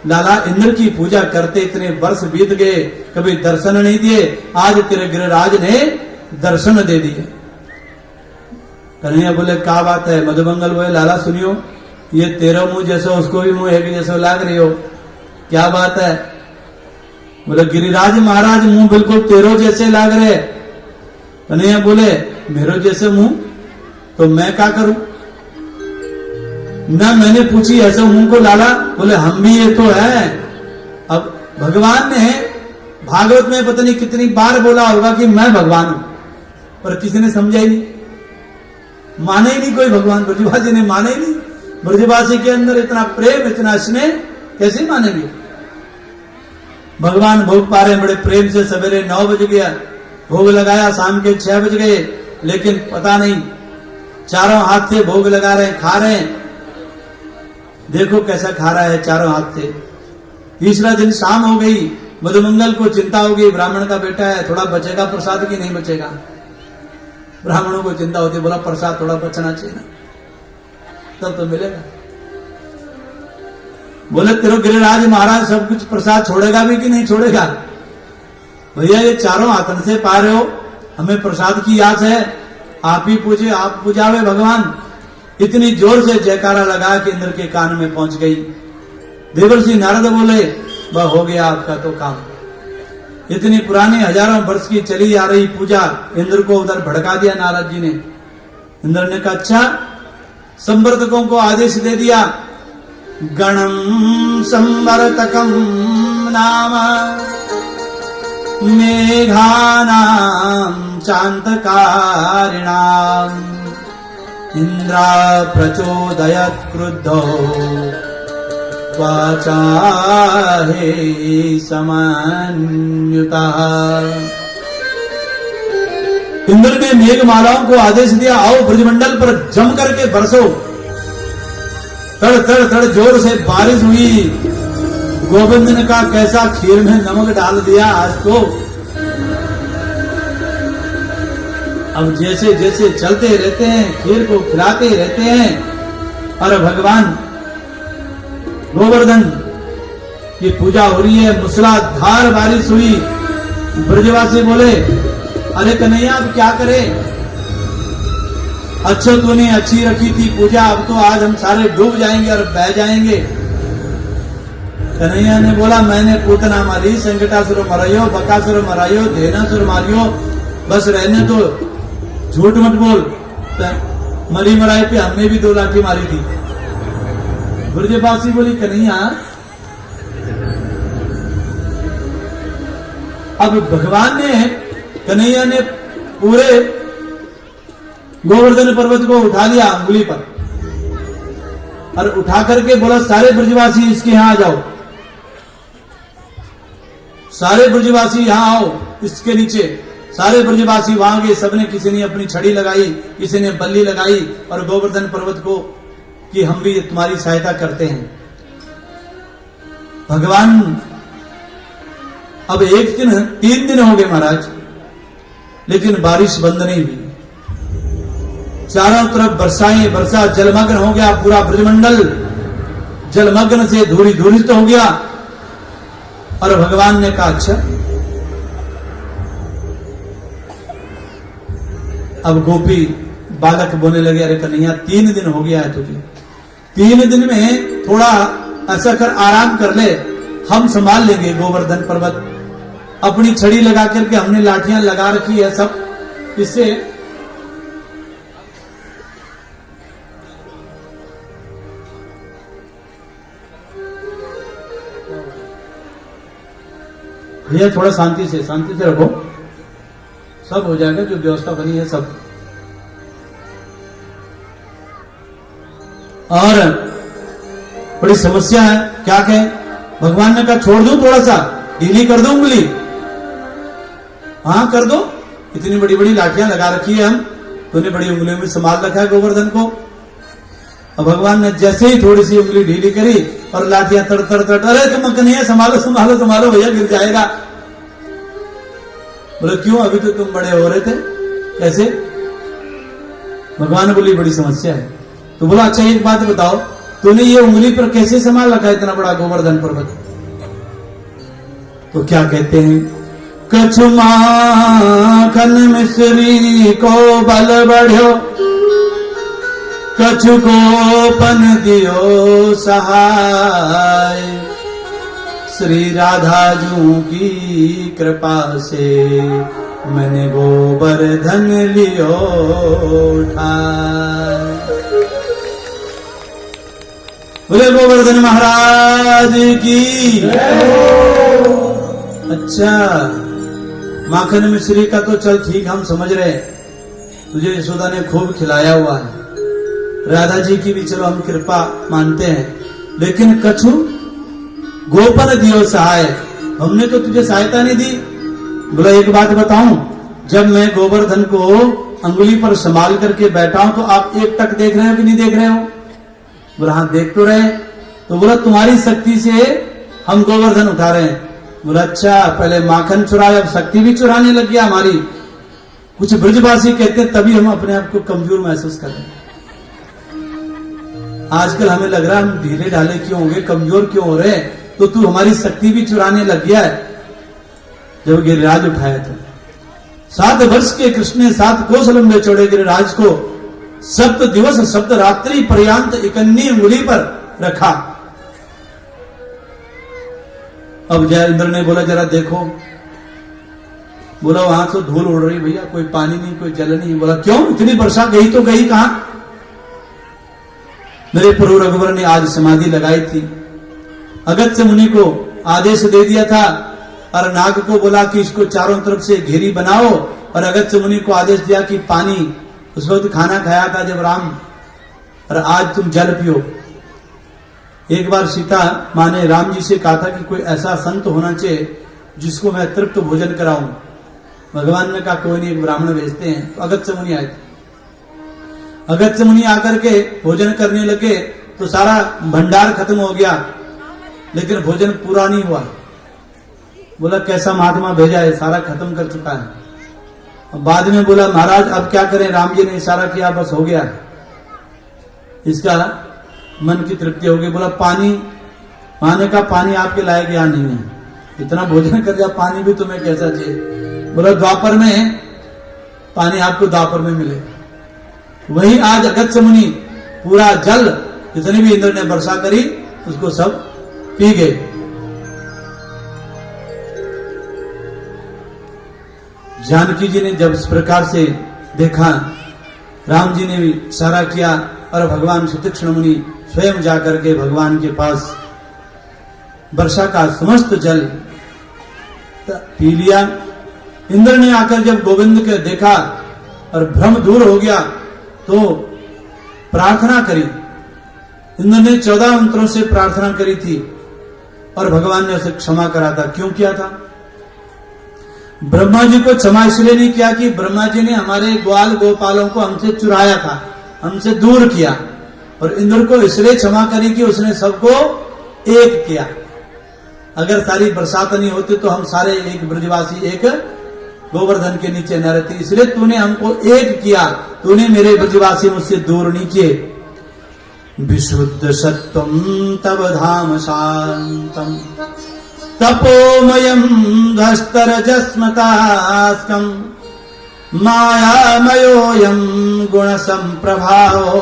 लाला इंद्र की पूजा करते इतने वर्ष बीत गए, कभी दर्शन नहीं दिए, आज तेरे गिरिराज ने दर्शन दे दिए। कन्हैया बोले क्या बात है? मधुमंगल बोले लाला सुनियो, ये तेरा मुंह जैसा उसको भी मुंह एक जैसा लाग रही हो, क्या बात है? बोले गिरिराज महाराज मुंह बिल्कुल तेरो जैसे लाग रहे। कन्हैया बोले मेरो जैसे मुंह तो मैं क्या करूं? ना मैंने पूछी ऐसे मुंह को लाला। बोले हम भी ये तो है। अब भगवान ने भागवत में पता नहीं कितनी बार बोला होगा कि मैं भगवान हूं, पर किसी ने समझा ही नहीं, माने ही नहीं कोई भगवान। ब्रजवासी ने माने ही नहीं। ब्रजवासी के अंदर इतना प्रेम इतना स्नेह कैसे मानेंगे? भगवान भोग पा रहे बड़े प्रेम से। सवेरे 9 बज गया, भोग लगाया, शाम के 6 बज गए, लेकिन पता नहीं चारों हाथ से भोग लगा रहे हैं, खा रहे हैं। देखो कैसा खा रहा है चारों हाथ से। तीसरा दिन शाम हो गई, मधुमंगल को चिंता हो गई, ब्राह्मण का बेटा है, थोड़ा बचेगा प्रसाद की नहीं बचेगा? ब्राह्मणों को चिंता होती, बोला प्रसाद थोड़ा बचना चाहिए ना, तब तो मिलेगा। बोले तेरे गिरिराज महाराज सब कुछ प्रसाद छोड़ेगा भी कि नहीं छोड़ेगा? भैया ये चारों आतन से पा रहे हो, हमें प्रसाद की आस है, आप ही पूजे, आप पूजावे भगवान। इतनी जोर से जयकारा लगा कि इंद्र के कान में पहुंच गई। देवर्षि नारद बोले वह हो गया आपका तो काम। इतनी पुरानी हजारों वर्ष की चली आ रही पूजा इंद्र को उधर भड़का दिया नारद जी ने। इंद्र ने कहा अच्छा, संवर्तकों को आदेश दे दिया, गणम संवर्तकम नाम मेघानाम चांतकारिणाम इंद्रा प्रचोदयत् क्रुद्धो वाचा हे समन्युता। इंद्र ने मेघमालाओं को आदेश दिया, आओ ब्रजमंडल पर जम करके बरसो। तड़ तड़ तड़ जोर से बारिश हुई। गोविंद ने कहा कैसा खीर में नमक डाल दिया आज तो। अब जैसे जैसे चलते रहते हैं, खीर को खिलाते रहते हैं, और भगवान गोवर्धन की पूजा हो रही है। मूसलाधार बारिश हुई। ब्रजवासी बोले अरे कन्हैया अब क्या करें? अच्छा तूने अच्छी रखी थी पूजा, अब तो आज हम सारे डूब जाएंगे और बह जाएंगे। कन्हैया ने बोला मैंने पूतना मारी, संकटासुर मरायो, बकासुर मरायो, धेनासुर मारियो, बस रहने तो, झूठ मत बोल। मरी मराई पे हमने भी 2 लाठी मारी थी। ब्रजवासी बोली कन्हैया अब भगवान ने, कन्हैया ने पूरे गोवर्धन पर्वत को उठा लिया अंगुली पर और उठा करके बोला सारे ब्रजवासी इसके यहां आ जाओ, सारे ब्रजवासी यहां आओ इसके नीचे। सारे ब्रजवासी वहां गए, सबने, किसी ने अपनी छड़ी लगाई, किसी ने बल्ली लगाई और गोवर्धन पर्वत को कि हम भी तुम्हारी सहायता करते हैं। भगवान अब 1 दिन 3 दिन हो गए महाराज, लेकिन बारिश बंद नहीं हुई। चारों तरफ वर्षाएं वर्षा, जलमग्न हो गया पूरा ब्रजमंडल, जलमग्न से धूरी धूरित हो गया। और भगवान ने कहा अच्छा अब गोपी बालक बोलने लगे, अरे कन्हैया 3 दिन हो गया है तुझे, 3 दिन में थोड़ा ऐसा कर आराम कर ले, हम संभाल लेंगे गोवर्धन पर्वत। अपनी छड़ी लगा करके हमने लाठियां लगा रखी है सब, इससे भैया थोड़ा शांति से रखो, सब हो जाएगा, जो व्यवस्था बनी है सब। और बड़ी समस्या है, क्या कहें, भगवान ने कहा छोड़ दूं, थोड़ा सा ढीली कर दो उंगली, हाँ कर दो, इतनी बड़ी बड़ी लाठियां लगा रखी है हम, तूने बड़ी उंगलियों में संभाल रखा है गोवर्धन को। और भगवान ने जैसे ही थोड़ी सी उंगली ढीली करी और लाठियां तड़ तड़ तड़, अरे तुम कन्हैया संभालो संभालो संभालो भैया गिर जाएगा। बोले क्यों, अभी तो तुम बड़े हो रहे थे, कैसे? भगवान बोली बड़ी समस्या है। तो बोला अच्छा एक बात बताओ, तूने ये उंगली पर कैसे संभाल रखा है इतना बड़ा गोवर्धन पर्वत? तो क्या कहते हैं, कछु माखन मिश्री को बल बढ़्यो, कछु गोपन दियो सहाय, श्री राधा जू की कृपा से मैंने गोवर्धन लियो उठाए। बोले गोवर्धन महाराज की। अच्छा माखन मिश्री का तो चल ठीक हम समझ रहे, तुझे यशोदा ने खूब खिलाया हुआ है, राधा जी की भी चलो हम कृपा मानते हैं, लेकिन कछु गोपन दियो सहाय, हमने तो तुझे सहायता नहीं दी। बोला एक बात बताऊं, जब मैं गोवर्धन को अंगुली पर संभाल करके बैठा हूं तो आप एक टक देख रहे हो कि नहीं देख रहे हो? बोला हाँ देख तो रहे। तो बोला तुम्हारी शक्ति से हम गोवर्धन उठा रहे हैं। बोला अच्छा पहले माखन चुराया, अब शक्ति भी चुराने लग गया हमारी। कुछ ब्रजवासी कहते हैं तभी हम अपने आप को कमजोर महसूस कर रहे हैं। आजकल हमें लग रहा है हम ढीले ढाले क्यों हो गए, कमजोर क्यों हो रहे, तो तू हमारी शक्ति भी चुराने लग गया है। जब गिरिराज उठाया था 7 वर्ष के कृष्ण ने 7 कोस लंबे चौड़े गिरिराज को 7 दिवस 7 रात्रि पर्यंत इकन्नी उंगली पर रखा। अब जय इंद्र ने बोला जरा देखो, बोला वहां से धूल उड़ रही भैया, कोई पानी नहीं कोई जल नहीं। बोला क्यों, इतनी वर्षा गई तो गई कहां? मेरे प्रभु रघुवर ने आज समाधि लगाई थी, अगस्त्य मुनि को आदेश दे दिया था और नाग को बोला कि इसको चारों तरफ से घेरी बनाओ, और अगस्त्य मुनि को आदेश दिया कि पानी, उस वक्त खाना खाया था जब राम, और आज तुम जल पियो। एक बार सीता माँ ने राम जी से कहा था कि कोई ऐसा संत होना चाहिए जिसको मैं तृप्त भोजन कराऊं। भगवान ने कहा कोई नहीं, एक ब्राह्मण भेजते हैं। तो अगस्त्य मुनि आए थे, अगस्त्य मुनि आकर के भोजन करने लगे तो सारा भंडार खत्म हो गया, लेकिन भोजन पूरा नहीं हुआ। बोला कैसा महात्मा भेजा है, सारा खत्म कर चुका है। बाद में बोला महाराज अब क्या करें, राम जी ने इशारा किया बस हो गया, इसका मन की तृप्ति हो गई। बोला पानी, माँ ने कहा पानी आपके लायक यहाँ नहीं है, इतना भोजन कर दिया, पानी भी तुम्हें कैसा चाहिए? बोला द्वापर में पानी आपको द्वापर में मिले। वही आज अगस्त्य मुनि पूरा जल जितने भी इंद्र ने वर्षा करी उसको सब पी गए। जानकी जी ने जब इस प्रकार से देखा, राम जी ने भी इशारा किया और भगवान सुतीक्ष्ण मुनि स्वयं जाकर के भगवान के पास वर्षा का समस्त जल पी लिया। इंद्र ने आकर जब गोविंद के देखा और भ्रम दूर हो गया तो प्रार्थना करी। इंद्र ने 14 मंत्रों से प्रार्थना करी थी और भगवान ने उसे क्षमा करा था। क्यों किया था? ब्रह्मा जी को क्षमा इसलिए नहीं किया कि ब्रह्मा जी ने हमारे ग्वाल गोपालों को हमसे चुराया था, हमसे दूर किया, और इंद्र को इसलिए क्षमा करी कि उसने सबको एक किया। अगर सारी बरसात नहीं होती तो हम सारे एक ब्रजवासी एक गोवर्धन के नीचे न रहते, इसलिए तूने हमको एक किया तूने मेरे ब्रजवासी मुझसे दूर नहीं किए। विशुद्ध सत्वम तव धाम शांतम तपोमयम धस्तरजस्मतास्कम मायामयोऽयं गुण संप्रभावो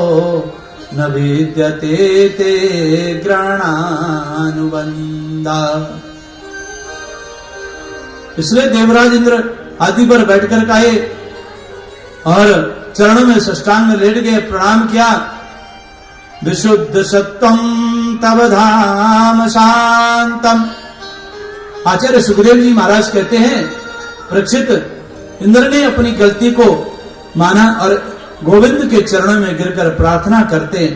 न विद्यते ते ग्रहणानुबंधा। इसलिए देवराज इंद्र हाथी पर बैठकर कहे और चरणों में साष्टांग लेट गए, प्रणाम किया। विशुद्ध सत्वम तव धाम शांतम। आचार्य सुखदेव जी महाराज कहते हैं, परीक्षित, इंद्र ने अपनी गलती को माना और गोविंद के चरणों में गिरकर प्रार्थना करते हैं,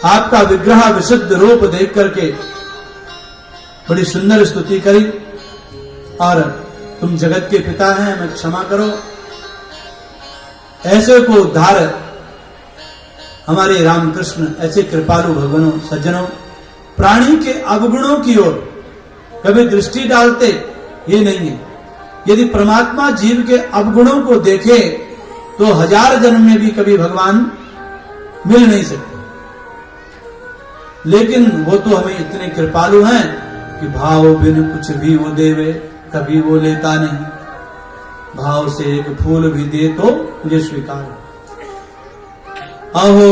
आपका विग्रह विशुद्ध रूप देख करके बड़ी सुंदर स्तुति करी और तुम जगत के पिता हैं, हमें क्षमा करो। ऐसे को उद्धार हमारे रामकृष्ण ऐसे कृपालु भगवानों सज्जनों प्राणी के अवगुणों की ओर कभी दृष्टि डालते ये नहीं है। यदि परमात्मा जीव के अवगुणों को देखे तो 1000 जन्म में भी कभी भगवान मिल नहीं सकते, लेकिन वो तो हमें इतने कृपालु हैं कि भाव बिन कुछ भी वो देवे कभी वो लेता नहीं। भाव से एक फूल भी दे तो मुझे स्वीकार। अहो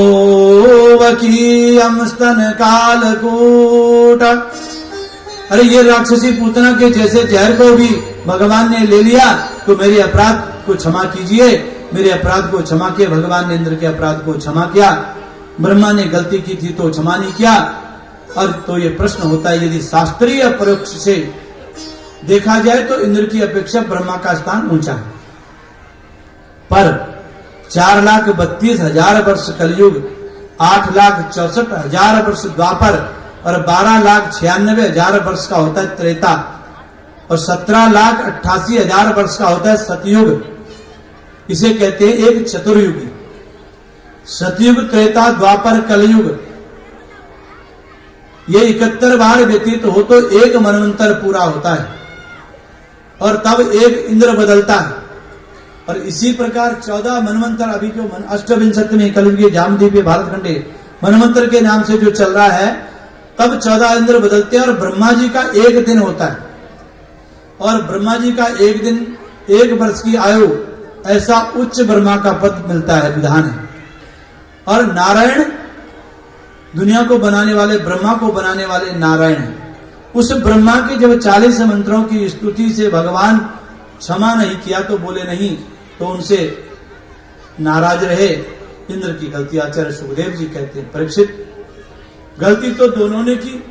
वकीयम स्तन कालकूट। अरे ये राक्षसी पूतना के जैसे जहर को भी भगवान ने ले लिया, तो मेरे अपराध को क्षमा कीजिए। मेरे अपराध को क्षमा किया। भगवान ने इंद्र के अपराध को क्षमा किया। ब्रह्मा ने गलती की थी तो क्षमा नहीं किया। और तो ये प्रश्न होता है, यदि शास्त्रीय परोक्ष से देखा जाए तो इंद्र की अपेक्षा ब्रह्मा का स्थान ऊंचा है, पर 4,32,000 वर्ष कलयुग, 8,64,000 वर्ष द्वापर और 12,96,000 वर्ष का होता है त्रेता और 17,88,000 वर्ष का होता है सतयुग। इसे कहते हैं एक चतुर्युगी। सतयुग, त्रेता, द्वापर, कलयुग ये 71 बार व्यतीत हो तो एक मनवंतर पूरा होता है और तब एक इंद्र बदलता है। और इसी प्रकार 14 मनवंतर अभी जो 8विंशतिवें कलयुगी जामदीपीय भारतखंडे मनवंतर के नाम से जो चल रहा है, तब 14 इंद्र बदलते हैं और ब्रह्मा जी का एक दिन होता है। और ब्रह्मा जी का एक दिन 1 वर्ष की आयु, ऐसा उच्च ब्रह्मा का पद मिलता है, विधान है। और नारायण दुनिया को बनाने वाले, ब्रह्मा को बनाने वाले नारायण हैं। उस ब्रह्मा के जब 40 मंत्रों की स्तुति से भगवान क्षमा नहीं किया तो बोले नहीं, तो उनसे नाराज रहे। इंद्र की गलती आचार्य सुखदेव जी कहते हैं, परीक्षित, गलती तो दोनों ने की।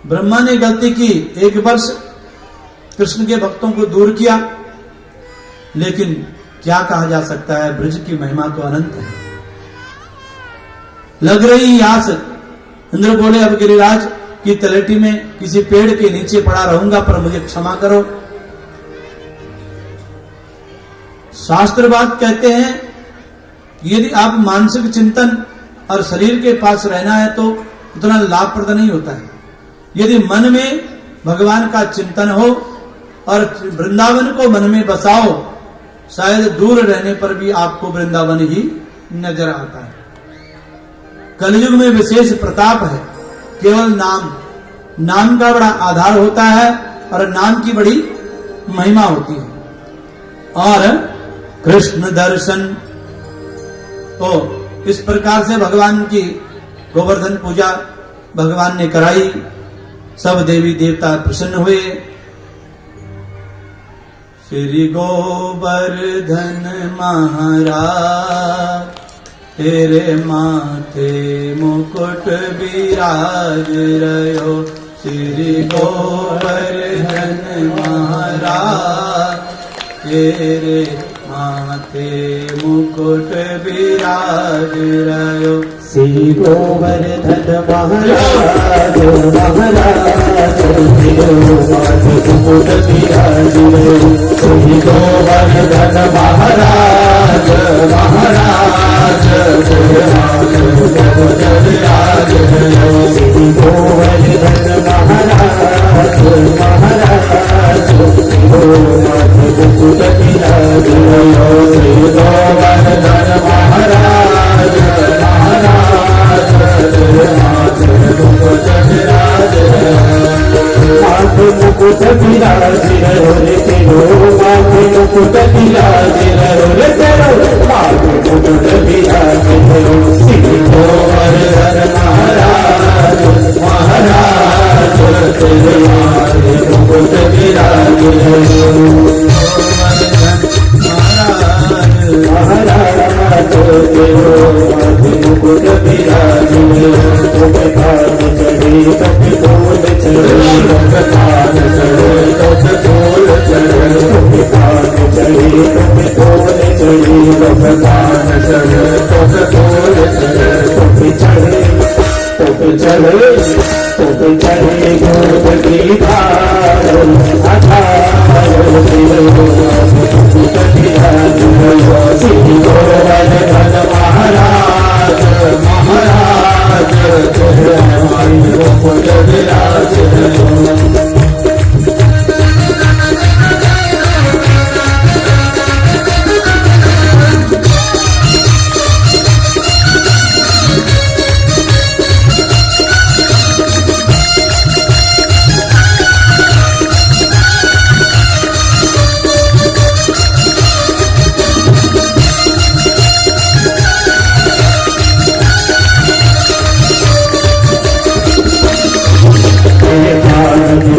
ब्रह्मा ने गलती की, 1 वर्ष कृष्ण के भक्तों को दूर किया, लेकिन क्या कहा जा सकता है, ब्रज की महिमा तो अनंत है। लग रही आस, इंद्र बोले अब गिरिराज की तलेटी में किसी पेड़ के नीचे पड़ा रहूंगा, पर मुझे क्षमा करो। शास्त्र बात कहते हैं, यदि आप मानसिक चिंतन और शरीर के पास रहना है तो उतना लाभप्रद नहीं होता है। यदि मन में भगवान का चिंतन हो और वृंदावन को मन में बसाओ, शायद दूर रहने पर भी आपको वृंदावन ही नजर आता है। कलयुग में विशेष प्रताप है, केवल नाम का बड़ा आधार होता है और नाम की बड़ी महिमा होती है। और कृष्ण दर्शन, तो इस प्रकार से भगवान की गोवर्धन पूजा भगवान ने कराई, सब देवी देवता प्रसन्न हुए। श्री गोवर्धन महाराज तेरे माथे मुकुट विराज रहो। श्री गोवर्धन महाराज तेरे माथे मुकुट विराज रहो।
श्री गोवर्धन महाराज महाराज तेरे माथे मुकुट विराज रहो। श्री गोवर्धन महाराज महाराज तेरे माथे मुकुट विराज रहो। श्री गोवर्धन महाराज महाराज तेरे माथे मुकुट विराज रहो। श्री तेरो माथे मुकुट विराजियो तुम कान चढ़े तब फूल चढ़े तुम कान चढ़े तब फूल चढ़े तुम कान चढ़े तब फूल चढ़े तुम कान चढ़े तब फूल चढ़े तुम चढ़े गोद की धार आधार तेरो मुकुट विराजियो श्री गोवर्धन महाराज महाराज तेरे मुकुट विराजियो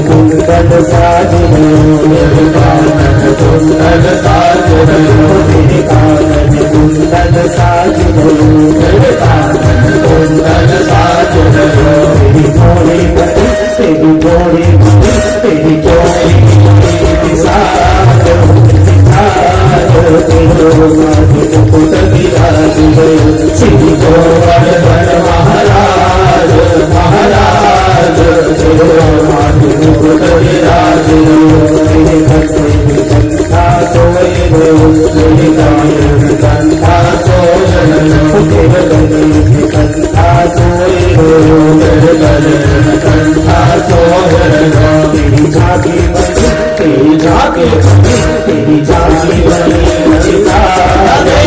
कुंडल साज मेरे कानन कुंडल साज मेरे कानन कुंडल साज मेरे कानन कुंडल साज तेरी घोड़ी तेरी घोड़ी तेरी घोड़ी तेरो माथे मुकुट विराजियो श्री गोवर्धन महाराज महाराज तेरो माथे मुकुट विराजियो तेरे घटे में कंठा सोए तेरे गायन कंठा सोए तेरे गले में कंठा सोए तेरे गले में कंठा सोए तेरी झांकी तेरी झांकी तेरी झांकी बनी चिता दे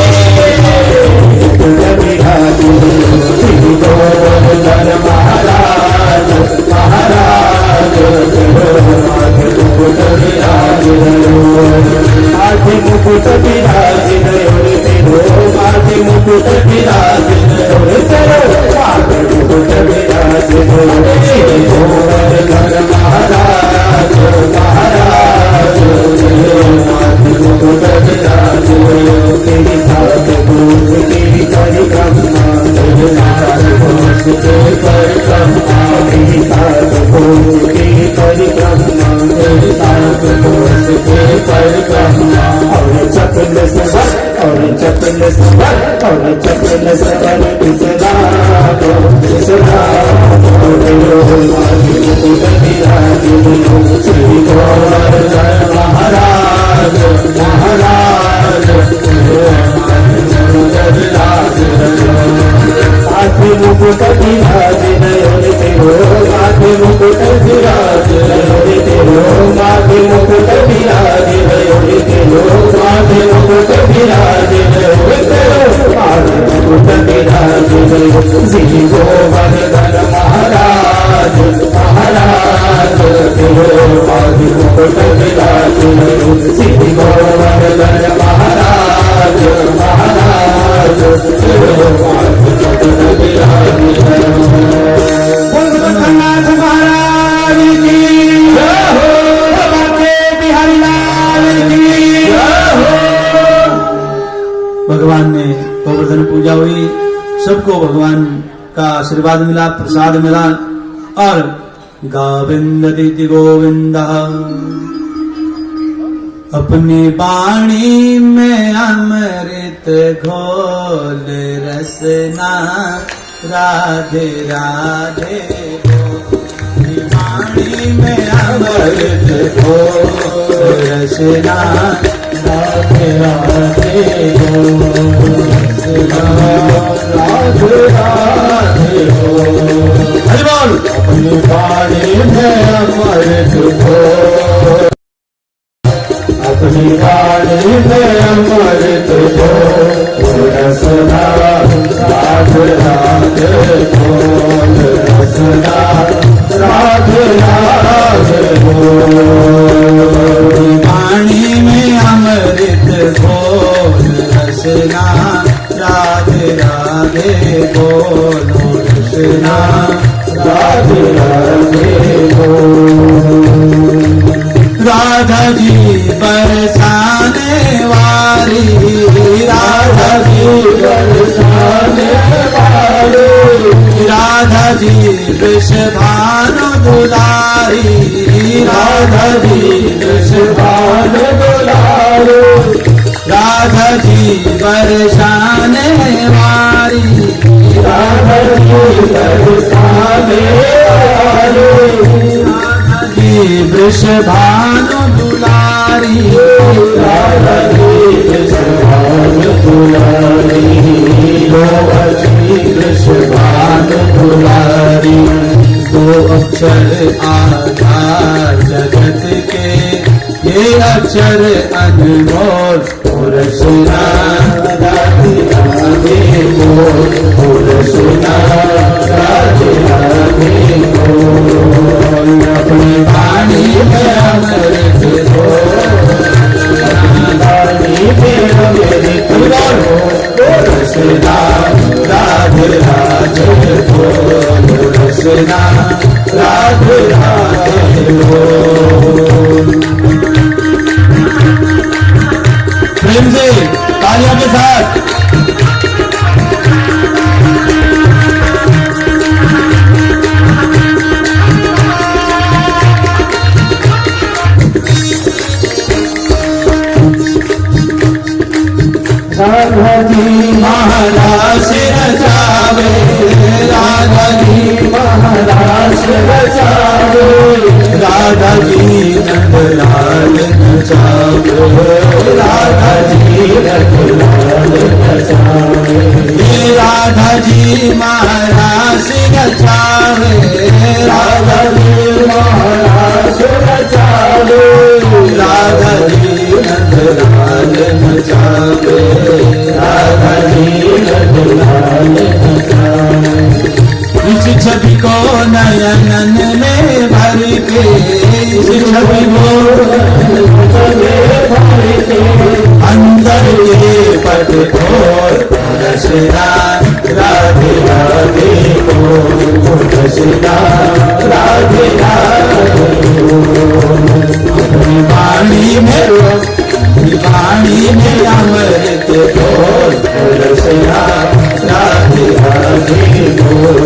श्री गोवर्धन महाराज महाराज माथे मुकुट विराजियो माथे मुकुट विराजियो तेरो माथे मुकुट विराजियो तेरो माथे मुकुट विराजियो श्री गोवर्धन महाराज महाराज माथे मुकुट विराजियो तेरी सात कोस तेरी परिक्रमा तेरी सात कोस तेरी परिक्रमा तेरी सात कोस तेरी परिक्रमा तेरी सात कोस तेरी परिक्रमा और चपल सवर और चपल सवर और चपल सवर किसरा तेरो माथे मुकुट विराजियो श्री गोवर्धन महाराज महाराज माथे मुकुट विराजियो तेरो माथे मुकुट विराजियो तेरो माथे मुकुट विराजियो तेरो माथे मुकुट विराजियो तेरो माथे मुकुट विराजियो श्री गोवर्धन महाराज महाराज तेरो माथे मुकुट विराजियो श्री गोवर्धन महाराज महाराज तेरो माथे मुकुट विराजियो नाथ महाराज की जय हो बाके बिहारी लाल की जय हो।
भगवान ने गोवर्धन पूजा हुई, सबको भगवान का आशीर्वाद मिला, प्रसाद मिला और गोविंद दीति गोविंद अपनी वाणी में अमृत घोल रसना राधे राधे अपनी वाणी में अमृत घोल रसना राधे राधे रसना राधे राधे हरि बोल।
अपनी वाणी में अमृत घोल अपनी वाणी में अमृत घोल रसना राधे राधे घोल रसना राधे राधे घोल
वाणी में अमृत घोल रसना राधे राधे बोलो रसना
राधे राधे घोल
राधा जी बरसाने वाली राधा जी
बरसाने वाले,
राधा जी वृषभानु दुलारी,
राधा जी वृषभान दुलारे,
राधा जी बरसाने वाली,
राधा जी बरसाने वाले,
राधा जी वृषभानु दुलारी,
राधा जी वृषभान दुलारी, राधा जी वृषभान दुलारी,
दो अक्षर आधार जगत के, ये अक्षर अनमोल
पुरसुना राधे राधे बोल, सुना राधे राधे बोल,
अपनी वाणी में अमृत हो,
रानी मेरा मेरे बोल,
सुना राधे राधे बोल, सुना राधे राधे बोल। प्रेम से तालियों के साथ
राधा जी
महाराज रचावे, राधा जी
महाराज बचावे,
राधा जी नंदलाल नचावे, राधा जी
रघुलाल बचावे,
ये राधा जी महाराज रचावे,
राधा जी महाराज बचावे,
राधा जी नंदलाल नचावे,
राधा जी रघुलाल बचावे,
इस छवि को नयनन में भर के, इस छवि को अंदर के पट खोल, रसना राधे राधे बोल,
रसना राधे राधे
अपनी वाणी में अमृत बोल,
रसना राधे राधे बोल,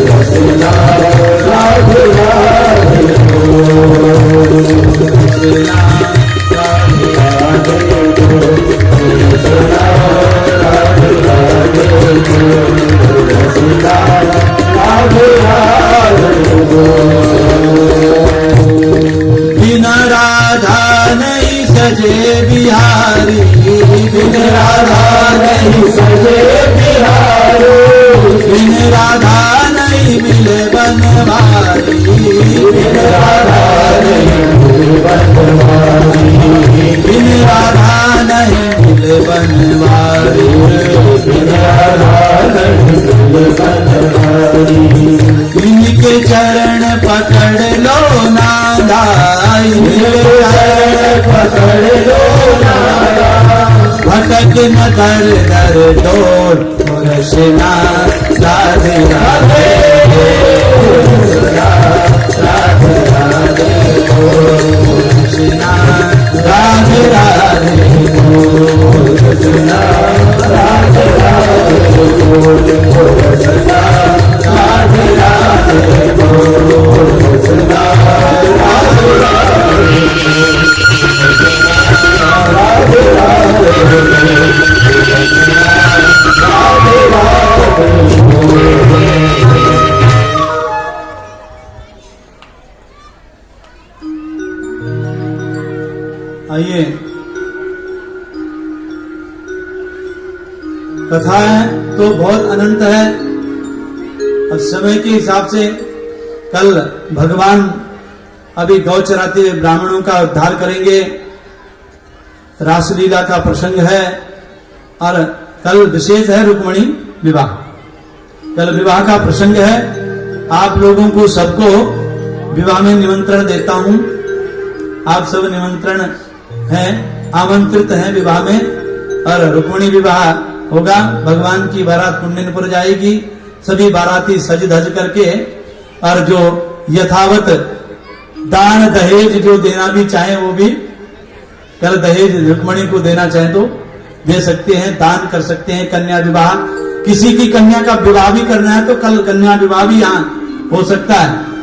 रसना राधे राधे बोल,
रसना
राधे राधे बोल, रसना राधे राधे बोल, रसना राधे राधे बोल।
बिना राधा नहीं सजे बिहारी, बिन राधा नहीं
सजे बिहारी,
बिन राधा नहीं मिले बनवारी,
बिन राधा नहीं मिले बनवारी,
बिन राधा नहीं मिले बनवारी,
बिन राधा नहीं मिले बनवारी,
इनके चरण पकड़ लो नादा, इनके चरण
पकड़ लो नारा,
भटक न कर दर डोर, रसना राधे राधे
रसना राधे राधे बोल,
रसना राधे राधे
रसना राधे राधे बोल, रसना राधे राधे बोल, रसना राधे राधे राधे राधे राधे राधे
आइए कथाएं तो बहुत अनंत है। अब समय के हिसाब से कल भगवान अभी गौ चराते हुए ब्राह्मणों का उद्धार करेंगे, रासलीला का प्रसंग है और कल विशेष है रुक्मणी विवाह। कल विवाह का प्रसंग है। आप लोगों को सबको विवाह में निमंत्रण देता हूं। आप सब निमंत्रण हैं, आमंत्रित हैं विवाह में। और रुक्मणी विवाह होगा, भगवान की बारात कुंडनपुर जाएगी। सभी बाराती सज धज करके और जो यथावत दान दहेज जो देना भी चाहे वो भी, कल दहेज रुक्मणी को देना चाहे तो दे सकते हैं, दान कर सकते हैं। कन्या विवाह, किसी की कन्या का विवाह भी करना है तो कल कन्या विवाह भी यहाँ हो सकता है।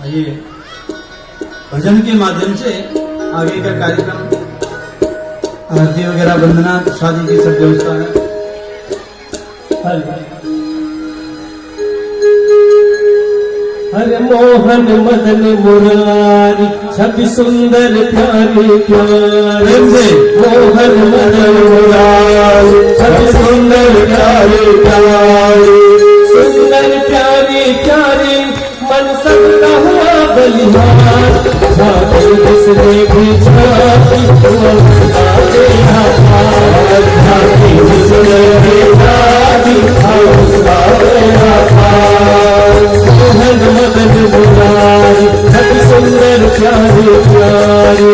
आइए भजन के माध्यम से आगे का कार्यक्रम, आरती वगैरह, वंदना, शादी की सब व्यवस्था है।
हरे मोहन मदन मुरारी छवि सुंदर प्यारी प्यारी
से
मोहन मदन मुरारी छवि सुंदर प्यारी प्यारी सुंदर प्यारी प्यारी मन सबका हुआ बलिहार झांकी जिसने भी झांकी झांकी जिसने भी झांकी मोहन मदन मुरारी छवि सुंदर प्यारी प्यारी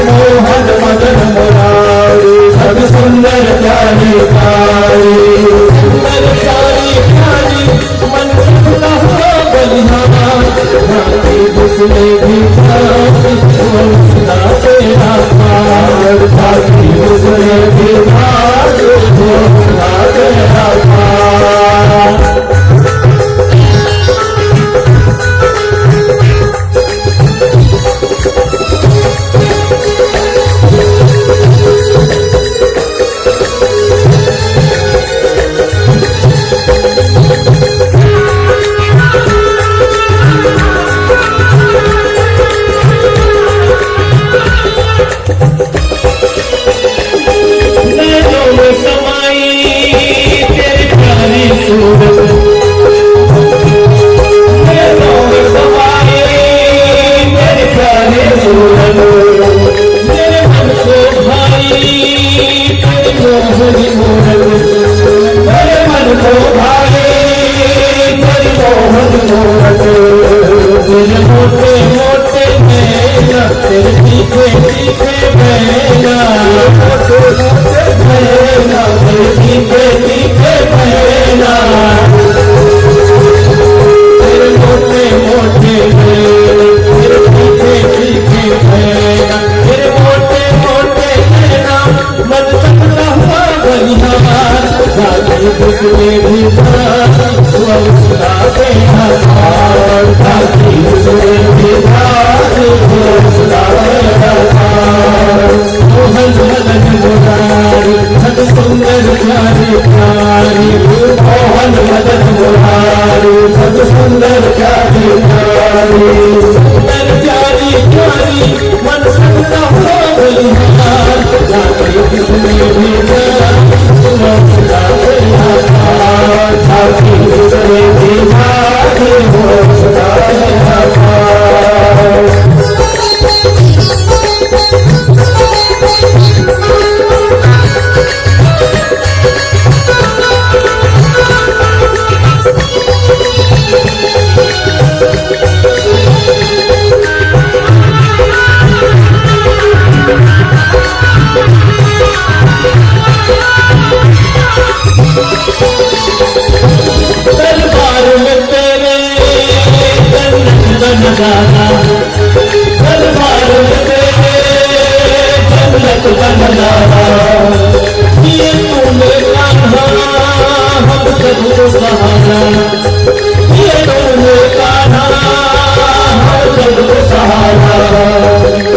मोहन मदन मुरारी छवि सुंदर प्यारी प्यारी सुंदर प्यारी प्यारी मन सबका हुआ बलिहार झांकी जिसने भी झांकी उसका तेरा पार झांकी जिसने भी झांकी उसका तेरा पार।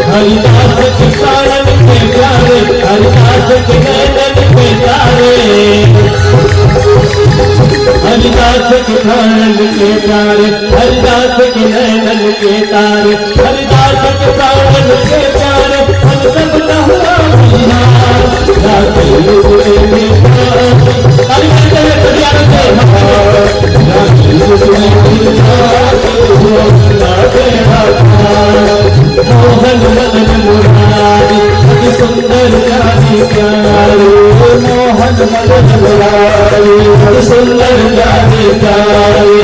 हरिदास के कारण के प्यारे हरिदास के नैनन के प्यारे हरिदास के कारण के प्यारे हरिदास के नैनन के तारे हरिदास के कारण के प्यारे हम सब का हुआ बिहार जाते हुए मोहन मदन मुरारी अति सुंदर प्यारी प्यारी मोहन मदन मुरारी अति सुंदर प्यारी
प्यारे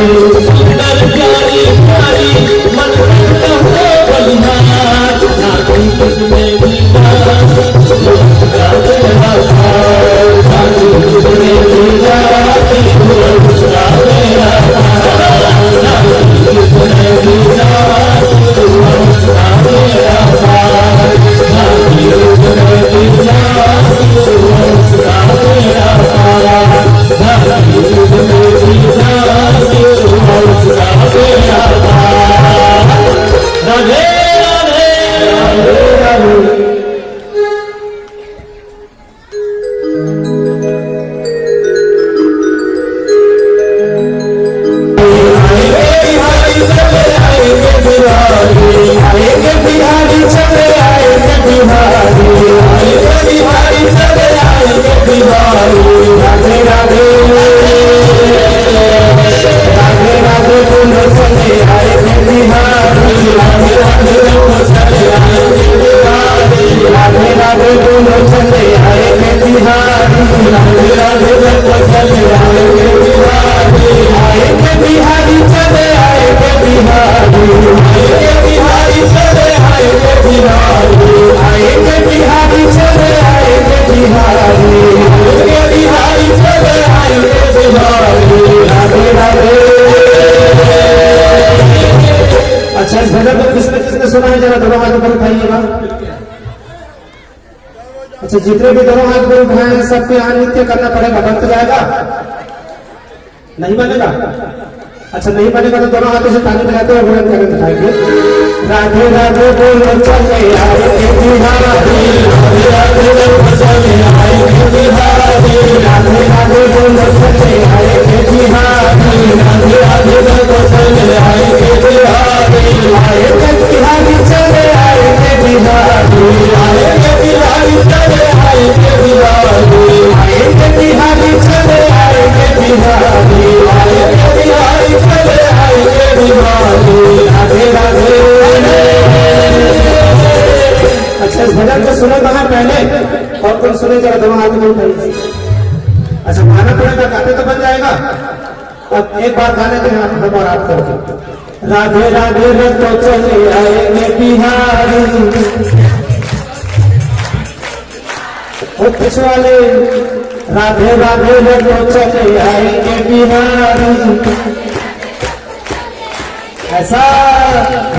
सुंदर प्यारी प्यारी मन करता हो बलिहार ना कोई तुझमें मिला उसका मेरा प्यार ना कोई तुझमें मिला उसका मेरा प्यार ना कोई तुझमें मिला उसका मेरा प्यार ना कोई तुझमें मिला उसका मेरा प्यार ना कोई तुझमें मिला उसका मेरा प्यार राधे राधे राधे राधे आएंगे बिहारी चले आएंगे बिहारी आएंगे बिहारी चले आएंगे बिहारी राधे राधे राधे राधे बोलो चले आएंगे बिहारी राधे राधे बोलो चले आएंगे बिहारी राधे राधे बोलो चले आएंगे बिहारी राधे राधे बोलो चले आएंगे बिहारी आएंगे बिहारी चले आएंगे बिहारी बिहारी चले आएंगे बिहारी आएंगे बिहारी चले आएंगे बिहारी आएंगे बिहारी चले आएंगे बिहारी राधे राधे। अच्छा इस भजन को किसने किसने सुना है जरा दोनों हाथ पर उठाइएगा। अच्छा जितने भी दोनों हाथ पर उठाए हैं सबके यहाँ नृत्य करना पड़ेगा बन तो जाएगा नहीं बनेगा। अच्छा नहीं बनेगा तो दोनों हाथों से ताली बजाते हुए भजन करके दिखाएंगे। राधे राधे बोलो चले आएंगे बिहारी राधे राधे बोलो चले आएंगे बिहारी राधे राधे बोलो चले आएंगे बिहारी राधे राधे बोलो चले आएंगे बिहारी आएंगे बिहारी चले आएंगे बिहारी आएंगे बिहारी चले आएंगे बिहारी आएंगे बिहारी चले आएंगे बिहारी आएंगे बिहारी चले आएंगे बिहारी राधे राधे। अच्छा इस भजन को सुने कहाँ पहले और तुम सुने जरा दोनों हाथ में उठाइए। अच्छा गाना पड़ेगा गाते तो बन जाएगा। अब एक बार गाने के हाथ में और आप करके राधे राधे रखो चले आएंगे बिहारी वो पिछवाले राधे राधे रखो चले आएंगे बिहारी ऐसा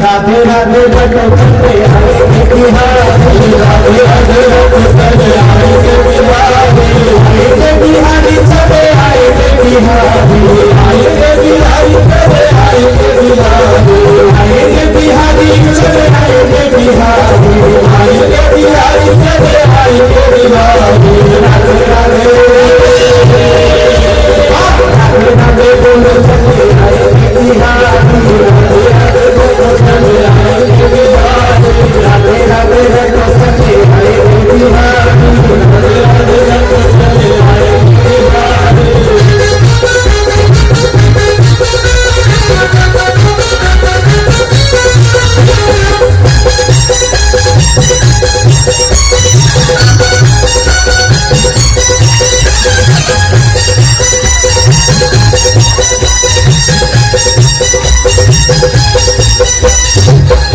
राधे राधे रखो चले आएंगे बिहारी राधे राधे रखो चले आएंगे बिहारी आएंगे बिहारी चले आएंगे बिहारी आएंगे बिहारी चले आएंगे बिहारी आएंगे बिहारी चले आएंगे बिहारी आएंगे बिहारी चले आएंगे बिहारी राधे राधे राधे राधे बोलो चले आएंगे बिहारी राधे राधे बोलो चले आएंगे बिहारी राधे राधे रखो चले आएंगे बिहारी राधे राधे रखो चले आएंगे बिहारी।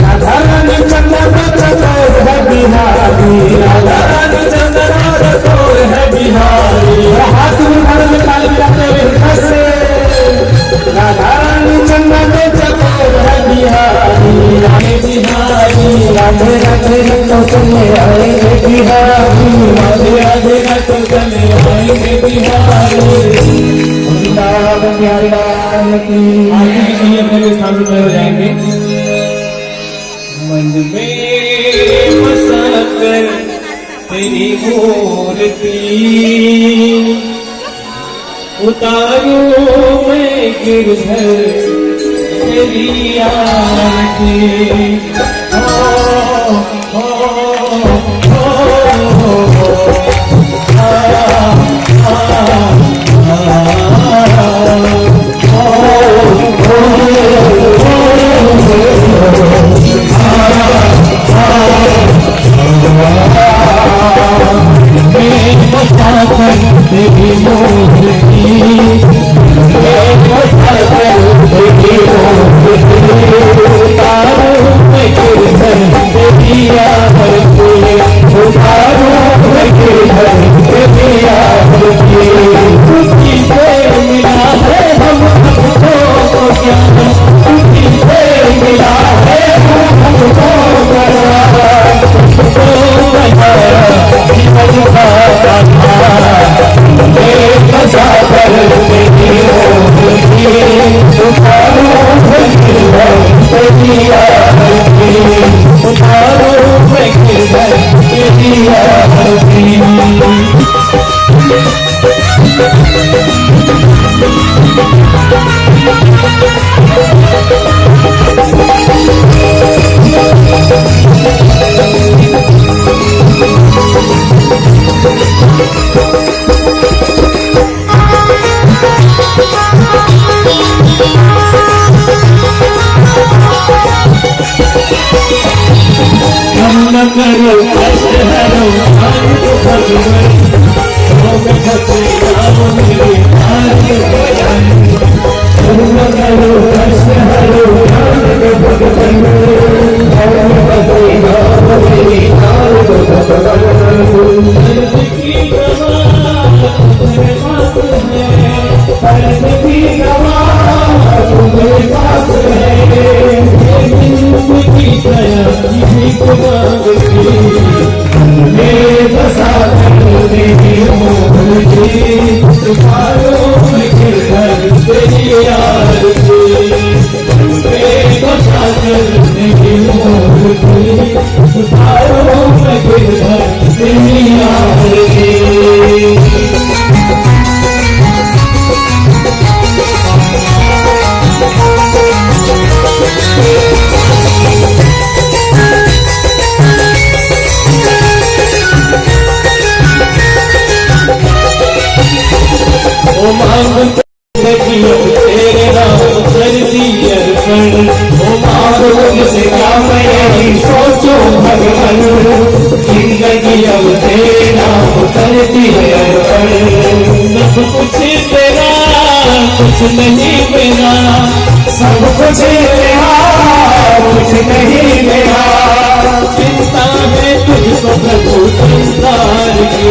राधा रानी चंदन चकोर है बिहारी राधा रानी चंदन चकोर है बिहारी हाथ में घर में काल करते हुए हंसे राधा रानी चंदन चकोर है बिहारी राधे बिहारी राधे राधे रखो चले आएंगे बिहारी राधे राधे रखो चले आएंगे बिहारी। वृंदावन बिहारी लाल की आगे भी चाहिए अपने स्थान पर हो जाएंगे। मन में बसा कर तेरी मूर्ति उतारूं मैं गिरधर तेरी आरती तेरी मूर्ति
उतारो मैं गिरधर तेरी आरती, उतारो मैं गिरधर तेरी आरती। न करो कष्ट हरो अंत भगवन, ओम भक्ति नाम मेरे आर्य भगवन। न करो कष्ट हरो अंत भगवन, ओम भक्ति नाम मेरे आर्य भगवन। दर्द की दवा तुम्हारे पास है, दर्द की दवा तुम्हारे पास है। की दया भीख मांगती, में बसा कर तेरी मोहती, उतारो मैं गिरधर तेरी आरती, में बसा कर तेरी मोहती, उतारो मैं गिरधर तेरी आरती। तेरे नाम कर दिए अर्पण, ओ मांगोग से क्या मैं यही सोचूं भगवान। जिंदगी अब तेरे नाम कर दिए अर्पण, सब कुछ तेरा कुछ नहीं मेरा, सब कुछ तेरा कुछ नहीं मेरा। चिंता है तुझको प्रभु संसार की,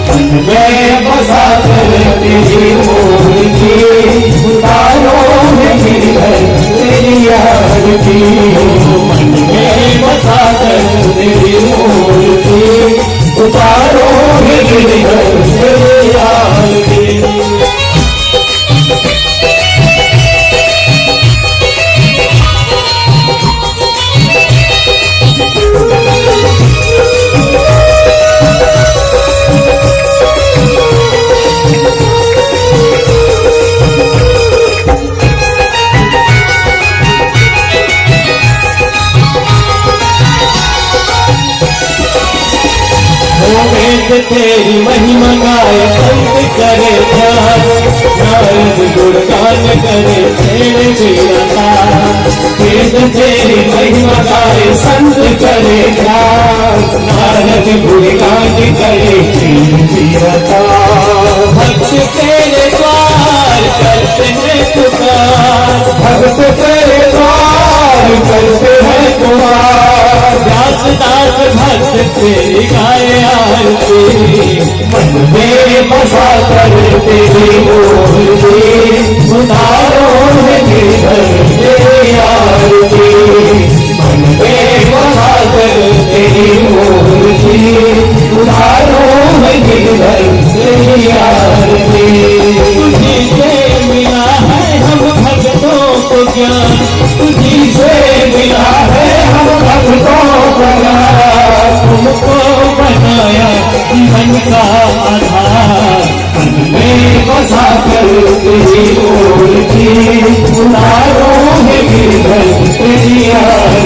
मन में बसा कर तेरी मूर्ति, उतारो मैं गिरधर तेरी आरती। मन में बसा कर तेरी मूर्ति, उतारो मैं गिरधर तेरी आरती। तेरी महिमा गाए संत करे ध्यान, नारद गुणगान करे तेरे जीवता। वेद तेरी महिमा गाए संत करे ध्यान, नारद गुणगान करे तेरे जीवता। भक्त तेरे द्वार करते हैं पुकार, भक्त तेरे द्वार करते हैं पुकार। दास दास भक्त तेरी गाए आरती, मन में बसा कर तेरी मूर्ति, उतारो मैं गिरधर तेरी आरती। मन में बसा कर तेरी मूर्ति, उतारो मैं गिरधर तेरी आरती। तुझी से मिला है हम भक्तों को ज्ञान, तुझी से मिला है हम भक्तों को ज्ञान। तुमको बनाया जीवन का आधार, मन में बसा कर तेरी मूर्ति, उतारो मैं गिरधर तेरी आरती।